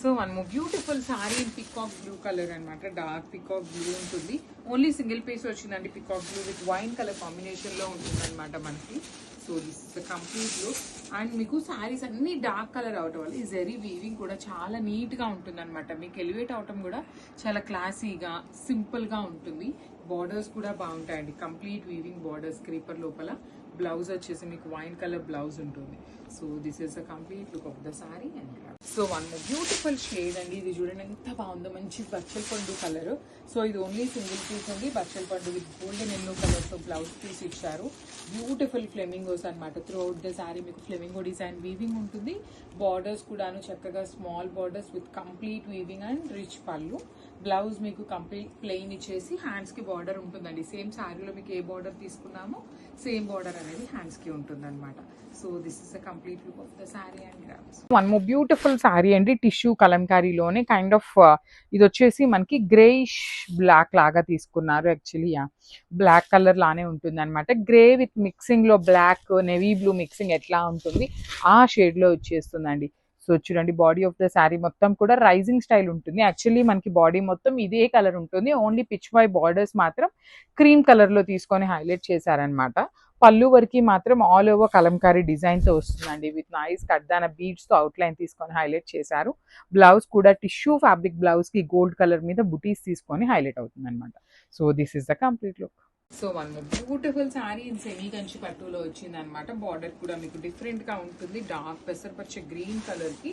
Speaker 1: So one more beautiful sorry in peacock blue colour అనమాట. డార్క్ పికాక్ బ్లూ ఉంటుంది. ఓన్లీ సింగిల్ పీస్ వచ్చిందండి. Peacock blue with wine colour combination లో ఉంటుంది అనమాట మనకి. So this is the complete look. And మీకు శారీస్ అన్ని డార్క్ కలర్ అవటం వల్ల ఈ జెరీ వీవింగ్ కూడా చాలా నీట్ గా ఉంటుంది అనమాట. మీకు ఎలివేట్ అవటం కూడా చాలా క్లాసీగా సింపుల్ గా ఉంటుంది. బార్డర్స్ కూడా బాగుంటాయండి, కంప్లీట్ వీవింగ్ బార్డర్స్ క్రీపర్ లోపల. బ్లౌజ్ వచ్చేసి మీకు వైన్ కలర్ బ్లౌజ్ ఉంటుంది. So this is the complete look of the sari. And so one beautiful shade అండి, ఇది చూడండి ఎంత బాగుందో, మంచి బచ్చల పండు కలర్. సో ఇది ఓన్లీ సింగిల్ పీస్ అండి, బచ్చల పండు విత్ గోల్డెన్ ఎల్లో కలర్ తో బ్లౌజ్ పీస్ ఇచ్చారు. బ్యూటిఫుల్ ఫ్లెమింగోస్ అనమాట. త్రూ అవుట్ ద సారీ మీకు ఫ్లెమింగో డిజైన్ వీవింగ్ ఉంటుంది. బార్డర్స్ కూడాను చక్కగా small borders with complete weaving and rich పళ్ళు. బ్లౌజ్ మీకు కంప్లీట్ ప్లెయిన్ ఇచ్చేసి హ్యాండ్స్ కి బార్డర్ ఉంటుందండి. సేమ్ శారీలో మీకు ఏ బార్డర్ తీసుకున్నామో సేమ్ బార్డర్ అనేది హ్యాండ్స్ కి ఉంటుంది అనమాట. So this is the complete look of the sari and grams. One more beautiful sari అండి, టిష్యూ కలంకారీలోనే కైండ్ ఆఫ్ ఇది వచ్చేసి మనకి గ్రేయిష్ బ్లాక్ లాగా తీసుకున్నారు. యాక్చువల్లీ బ్లాక్ కలర్ లానే ఉంటుంది అనమాట. గ్రే విత్ మిక్సింగ్ లో బ్లాక్ నెవీ బ్లూ మిక్సింగ్ ఎట్లా ఉంటుంది ఆ షేడ్ లో వచ్చేస్తుందండి. సో చూడండి, బాడీ ఆఫ్ ద శారీ మొత్తం కూడా రైజింగ్ స్టైల్ ఉంటుంది. యాక్చువల్లీ మనకి బాడీ మొత్తం ఇదే కలర్ ఉంటుంది, ఓన్లీ పిచ్ వై బార్డర్స్ మాత్రం క్రీమ్ కలర్ లో తీసుకొని హైలైట్ చేశారనమాట. పళ్ళు వరకు మాత్రం ఆల్ ఓవర్ కలంకారీ డిజైన్ తో వస్తుందండి, విత్ నైస్ కడ్దాన బీడ్స్ తో అవుట్లైన్ తీసుకొని హైలైట్ చేశారు. బ్లౌజ్ కూడా టిష్యూ ఫ్యాబ్రిక్ బ్లౌజ్ కి గోల్డ్ కలర్ మీద బుటీస్ తీసుకొని హైలైట్ అవుతుంది అనమాట. So this is the complete look. So one beautiful sari in semi Kanchi పట్టులో వచ్చింది అనమాట. బార్డర్ కూడా మీకు డిఫరెంట్ గా ఉంటుంది, డార్క్ పెసరపచ్చ గ్రీన్ కలర్ కి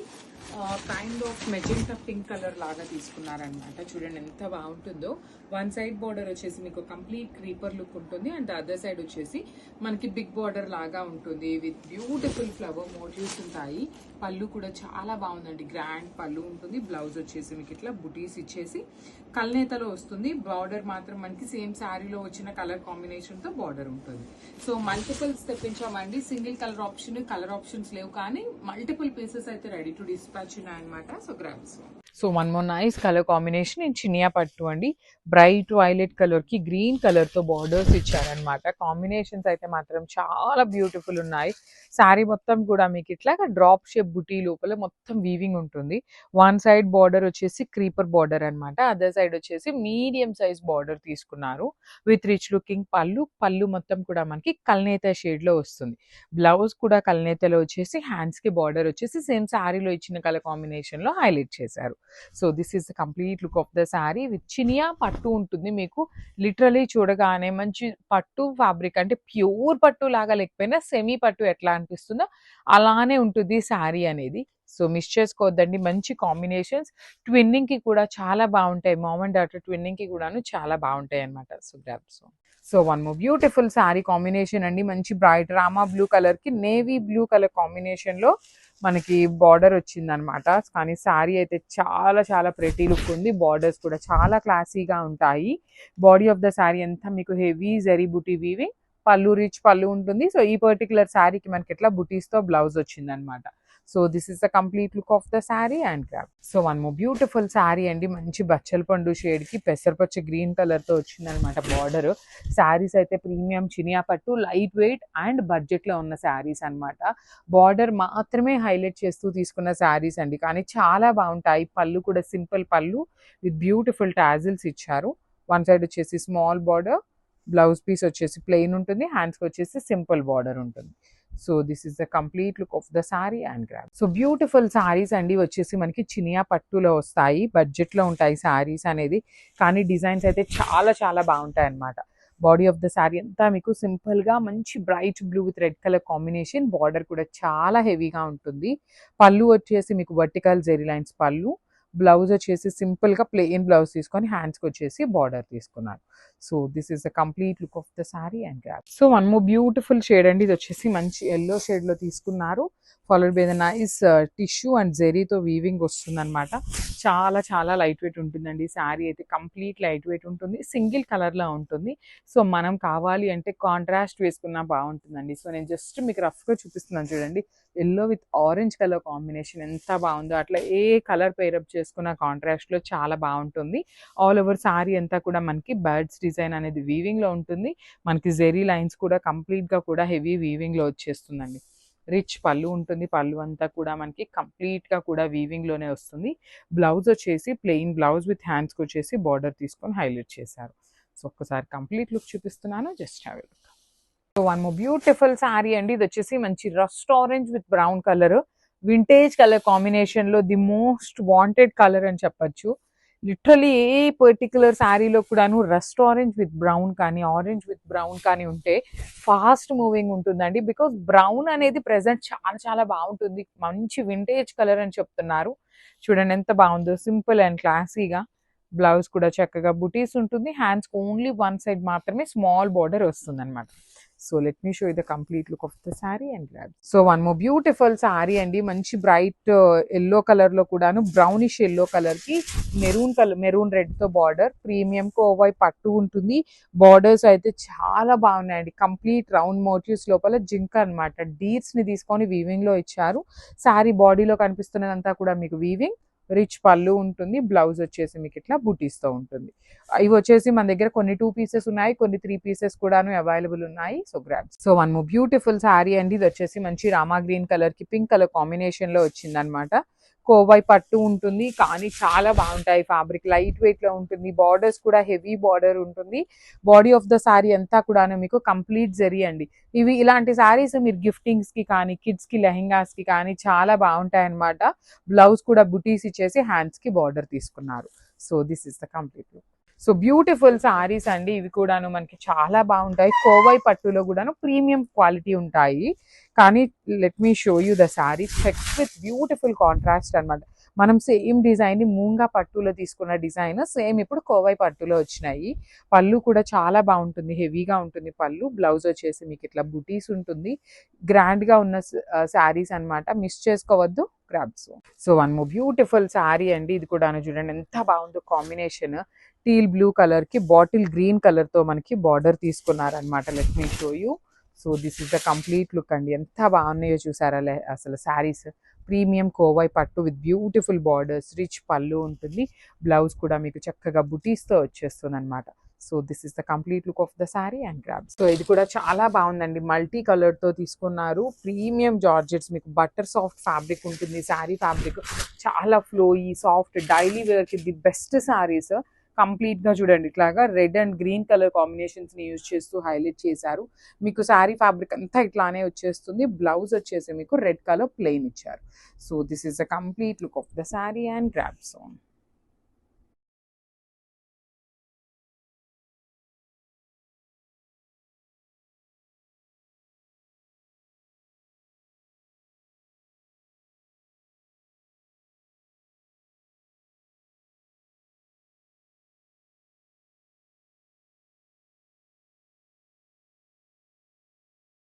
Speaker 1: kind of magenta pink colour లాగా తీసుకున్నారనమాట. చూడండి ఎంత బాగుంటుందో. వన్ సైడ్ బార్డర్ వచ్చేసి మీకు కంప్లీట్ క్రీపర్ లుక్ ఉంటుంది, అండ్ అదర్ సైడ్ వచ్చేసి మనకి బిగ్ బార్డర్ లాగా ఉంటుంది విత్ బ్యూటిఫుల్ ఫ్లవర్ మోటివ్స్ ఉంటాయి. పళ్ళు కూడా చాలా బాగుందండి, గ్రాండ్ పళ్ళు ఉంటుంది. బ్లౌజ్ వచ్చేసి మీకు ఇట్లా బుటీస్ ఇచ్చేసి కల్నేతలో వస్తుంది. బార్డర్ మాత్రం మనకి సేమ్ శారీలో వచ్చిన కలర్ కాంబినేషన్ తో బార్డర్ ఉంటుంది. సో మల్టిపుల్స్ తెప్పించామండి, సింగిల్ కలర్ ఆప్షన్స్ లేవు, కానీ మల్టిపుల్ పీసెస్ అయితే రెడీ టు డిస్పాచ్ ఉన్నాయన్నమాట. So grams. So one more nice colour combination in చినియా పట్టు అండి. బ్రైట్ వైలెట్ కలర్ కి గ్రీన్ కలర్ తో బార్డర్స్ ఇచ్చారనమాట. కాంబినేషన్స్ అయితే మాత్రం చాలా బ్యూటిఫుల్ ఉన్నాయి. శారీ మొత్తం కూడా మీకు ఇట్లా డ్రాప్ షేప్ బుటీ లోపల మొత్తం వీవింగ్ ఉంటుంది. వన్ సైడ్ బార్డర్ వచ్చేసి క్రీపర్ బార్డర్ అనమాట, అదర్ సైడ్ వచ్చేసి మీడియం సైజ్ బార్డర్ తీసుకున్నారు విత్ రిచ్ లుకింగ్ పళ్ళు మొత్తం కూడా మనకి కల్నేత షేడ్ లో వస్తుంది. బ్లౌజ్ కూడా కల్నేతలో వచ్చేసి హ్యాండ్స్ కి బార్డర్ వచ్చేసి సేమ్ శారీలో ఇచ్చిన కలర్ కాంబినేషన్ లో హైలైట్ చేశారు. So this is the complete look of the sari with Chiniya పట్టు ఉంటుంది. మీకు లిటరలీ చూడగానే మంచి పట్టు ఫ్యాబ్రిక్, అంటే ప్యూర్ పట్టు లాగా లేకపోయినా సెమీ పట్టు ఎట్లా అనిపిస్తుందో అలానే ఉంటుంది శారీ అనేది. సో మిస్ చేసుకోవద్దండి, మంచి కాంబినేషన్స్. ట్విన్నింగ్ కి కూడా చాలా బాగుంటాయి, మామ్ అండ్ డాటర్ ట్విన్నింగ్ కి కూడాను చాలా బాగుంటాయి అనమాట. So grabs. So one more beautiful sari combination అండి, మంచి బ్రైట్ రామా బ్లూ కలర్ కి నేవీ బ్లూ కలర్ కాంబినేషన్ లో మనకి బార్డర్ వచ్చింది అనమాట. కానీ శారీ అయితే చాలా చాలా ప్రెటీ లుక్ ఉంది. బార్డర్స్ కూడా చాలా క్లాసీగా ఉంటాయి. బాడీ ఆఫ్ ద శారీ అంతా మీకు హెవీ జరీ బుటీ వీవింగ్, పళ్ళు రిచ్ పళ్ళు ఉంటుంది. సో ఈ పర్టికులర్ శారీకి మనకి ఎట్లా బుటీస్ తో బ్లౌజ్ వచ్చింది అనమాట. So this is the complete look of the sari and grab. So one more beautiful sari అండి, మంచి బచ్చల పండు షేడ్ కి పెసరపచ్చ గ్రీన్ కలర్ తో వచ్చింది అనమాట బార్డర్. శారీస్ అయితే ప్రీమియం చినియా పట్టు, లైట్ వెయిట్ అండ్ బడ్జెట్ లో ఉన్న శారీస్ అనమాట. బార్డర్ మాత్రమే హైలైట్ చేస్తూ తీసుకున్న శారీస్ అండి, కానీ చాలా బాగుంటాయి. పళ్ళు కూడా సింపుల్ పళ్ళు విత్ బ్యూటిఫుల్ టాజిల్స్ ఇచ్చారు. వన్ సైడ్ వచ్చేసి స్మాల్ బార్డర్, బ్లౌజ్ పీస్ వచ్చేసి ప్లెయిన్ ఉంటుంది, హ్యాండ్స్ కి వచ్చేసి సింపుల్ బార్డర్ ఉంటుంది. So this is the complete look of the sari and grab. So beautiful saris అండి, వచ్చేసి మనకి చినియా పట్టులో వస్తాయి, బడ్జెట్ లో ఉంటాయి సారీస్ అనేది, కానీ డిజైన్స్ అయితే చాలా చాలా బాగుంటాయి అన్నమాట. బాడీ ఆఫ్ ద సారీ అంతా మీకు సింపుల్ గా మంచి bright blue with red colour combination, border కూడా చాలా హెవీగా ఉంటుంది. పళ్ళు వచ్చేసి మీకు వర్టికల్ జెరీ లైన్స్ పళ్ళు, బ్లౌజ్ వచ్చేసి సింపుల్ గా ప్లెయిన్ బ్లౌజ్ తీసుకొని హ్యాండ్స్ కి వచ్చేసి బార్డర్ తీసుకున్నారు. So this is the complete look of the sari and grab. So one more beautiful shade అండి, ఇది వచ్చేసి మంచి ఎల్లో షేడ్ లో తీసుకున్నారు. Followed by the nice tissue and జెరీతో వీవింగ్ వస్తుంది అనమాట. చాలా చాలా లైట్ వెయిట్ ఉంటుందండి. శారీ అయితే కంప్లీట్ లైట్ వెయిట్ ఉంటుంది, సింగిల్ కలర్ లో ఉంటుంది. సో మనం కావాలి అంటే కాంట్రాస్ట్ వేసుకున్నా బాగుంటుందండి. సో నేను జస్ట్ మీకు రఫ్ గా చూపిస్తున్నాను చూడండి, yellow with orange colour combination ఎంత బాగుందో. అట్లా ఏ కలర్ పేరప్ చేసుకున్న కాంట్రాస్ట్ లో చాలా బాగుంటుంది. ఆల్ ఓవర్ సారీ అంతా కూడా మనకి బర్డ్స్ డిజైన్ అనేది వీవింగ్ లో ఉంటుంది. మనకి జెరీ లైన్స్ కూడా కంప్లీట్ గా కూడా హెవీ వీవింగ్ లో వచ్చేస్తుందండి. రిచ్ పళ్ళు ఉంటుంది, పళ్ళు అంతా కూడా మనకి కంప్లీట్ గా కూడా వీవింగ్ లోనే వస్తుంది. బ్లౌజ్ వచ్చేసి ప్లెయిన్ బ్లౌజ్ విత్ హ్యాండ్స్ కి వచ్చేసి బార్డర్ తీసుకొని హైలైట్ చేశారు. సో ఒక్కసారి కంప్లీట్ లుక్ చూపిస్తున్నాను, just have a look. So one more beautiful sari అండి, ఇది వచ్చేసి మంచి rust orange with brown colour, vintage colour combination లో ది మోస్ట్ వాంటెడ్ కలర్ అని చెప్పొచ్చు. లిటరలీ ఏ పర్టిక్యులర్ శారీలో కూడాను రస్ట్ ఆరెంజ్ విత్ బ్రౌన్ కానీ ఆరెంజ్ విత్ బ్రౌన్ కానీ ఉంటే ఫాస్ట్ మూవింగ్ ఉంటుందండి. బికాస్ బ్రౌన్ అనేది ప్రెసెంట్ చాలా చాలా బాగుంటుంది. మంచి వింటేజ్ కలర్ అని చెప్తున్నారు. చూడండి ఎంత బాగుందో, సింపుల్ అండ్ క్లాసీగా. బ్లౌజ్ కూడా చక్కగా బుటీస్ ఉంటుంది. హ్యాండ్స్కి ఓన్లీ వన్ సైడ్ మాత్రమే స్మాల్ బార్డర్ వస్తుంది అనమాట. So let me show you the complete look of the sari and grab. So one more beautiful sari అండి. మంచి బ్రైట్ ఎల్లో కలర్ లో కూడాను బ్రౌనిష్ ఎల్లో కలర్ కి మెరూన్ రెడ్ తో బార్డర్, ప్రీమియం కోవై పట్టు ఉంటుంది. బార్డర్స్ అయితే చాలా బాగున్నాయండి. కంప్లీట్ రౌండ్ మోటివ్స్, లోపల జింక అనమాట. డీర్స్ ని తీసుకొని వీవింగ్ లో ఇచ్చారు. శారీ బాడీలో కనిపిస్తున్నదంతా కూడా మీకు వీవింగ్. రిచ్ పళ్ళు ఉంటుంది. బ్లౌజ్ వచ్చేసి మీకు ఇట్లా బుటీస్తో ఉంటుంది. ఇవి వచ్చేసి మన దగ్గర కొన్ని 2 పీసెస్ ఉన్నాయి, కొన్ని 3 పీసెస్ కూడాను అవైలబుల్ ఉన్నాయి. So grab. So one more beautiful sari అండి. ఇది వచ్చేసి మంచి రామా గ్రీన్ కలర్ కి పింక్ కలర్ కాంబినేషన్ లో వచ్చింది అనమాట. కోవై పట్టు ఉంటుంది, కానీ చాలా బాగుంటాయి. ఫ్యాబ్రిక్ లైట్ వెయిట్ లో ఉంటుంది. బార్డర్స్ కూడా హెవీ బార్డర్ ఉంటుంది. బాడీ ఆఫ్ ద శారీ అంతా కూడా మీకు కంప్లీట్ జరీ అండి. ఇలాంటి శారీస్ మీరు గిఫ్టింగ్స్ కి కానీ, కిడ్స్ కి లెహెంగాస్ కి కానీ చాలా బాగుంటాయి అనమాట. బ్లౌజ్ కూడా బుటీస్ ఇచ్చేసి హ్యాండ్స్ కి బార్డర్ తీసుకున్నారు. So this is the complete look. So beautiful saris అండి. ఇవి కూడాను మనకి చాలా బాగుంటాయి. కోవై పట్టులో కూడాను ప్రీమియం క్వాలిటీ ఉంటాయి. కానీ let me show you the sari. Checks with beautiful contrast అనమాట. మనం సేమ్ డిజైన్ ని మూంగా పట్టులో తీసుకున్న డిజైన్ సేమ్ ఇప్పుడు కోవై పట్టులో వచ్చినాయి. పళ్ళు కూడా చాలా బాగుంటుంది, హెవీగా ఉంటుంది పళ్ళు. బ్లౌజ్ వచ్చేసి మీకు ఇట్లా బుటీస్ ఉంటుంది. గ్రాండ్ గా ఉన్న శారీస్ అనమాట, మిస్ చేసుకోవద్దు. క్రాబ్స్. So one more beautiful sari అండి. ఇది కూడా చూడండి ఎంత బాగుందో కాంబినేషన్. టీల్ బ్లూ కలర్ కి బాటిల్ గ్రీన్ కలర్ తో మనకి బార్డర్ తీసుకున్నారనమాట. Let me show you. So this is the complete look అండి. ఎంత బాగున్నాయో చూసారా అసలు శారీస్. ప్రీమియం కోవై పట్టు with beautiful borders, rich pallu ఉంటుంది. బ్లౌజ్ కూడా మీకు చక్కగా బుటీస్తో వచ్చేస్తుంది అనమాట. So this is the complete look of the sari and grab. సో ఇది కూడా చాలా బాగుందండి. మల్టీ కలర్ తో తీసుకున్నారు. ప్రీమియం జార్జెట్స్, మీకు బటర్ సాఫ్ట్ ఫ్యాబ్రిక్ ఉంటుంది. శారీ ఫ్యాబ్రిక్ చాలా ఫ్లోయీ, సాఫ్ట్, డైలీ వేర్ కి ది బెస్ట్ శారీస్. కంప్లీట్ గా చూడండి ఇట్లాగా red and green colour combinations ని యూజ్ చేస్తూ హైలైట్ చేశారు. మీకు శారీ ఫ్యాబ్రిక్ అంతా ఇట్లానే వచ్చేస్తుంది. బ్లౌజ్ వచ్చేసి మీకు రెడ్ కలర్ ప్లెయిన్ ఇచ్చారు. So this is the complete look of the sari and grab. So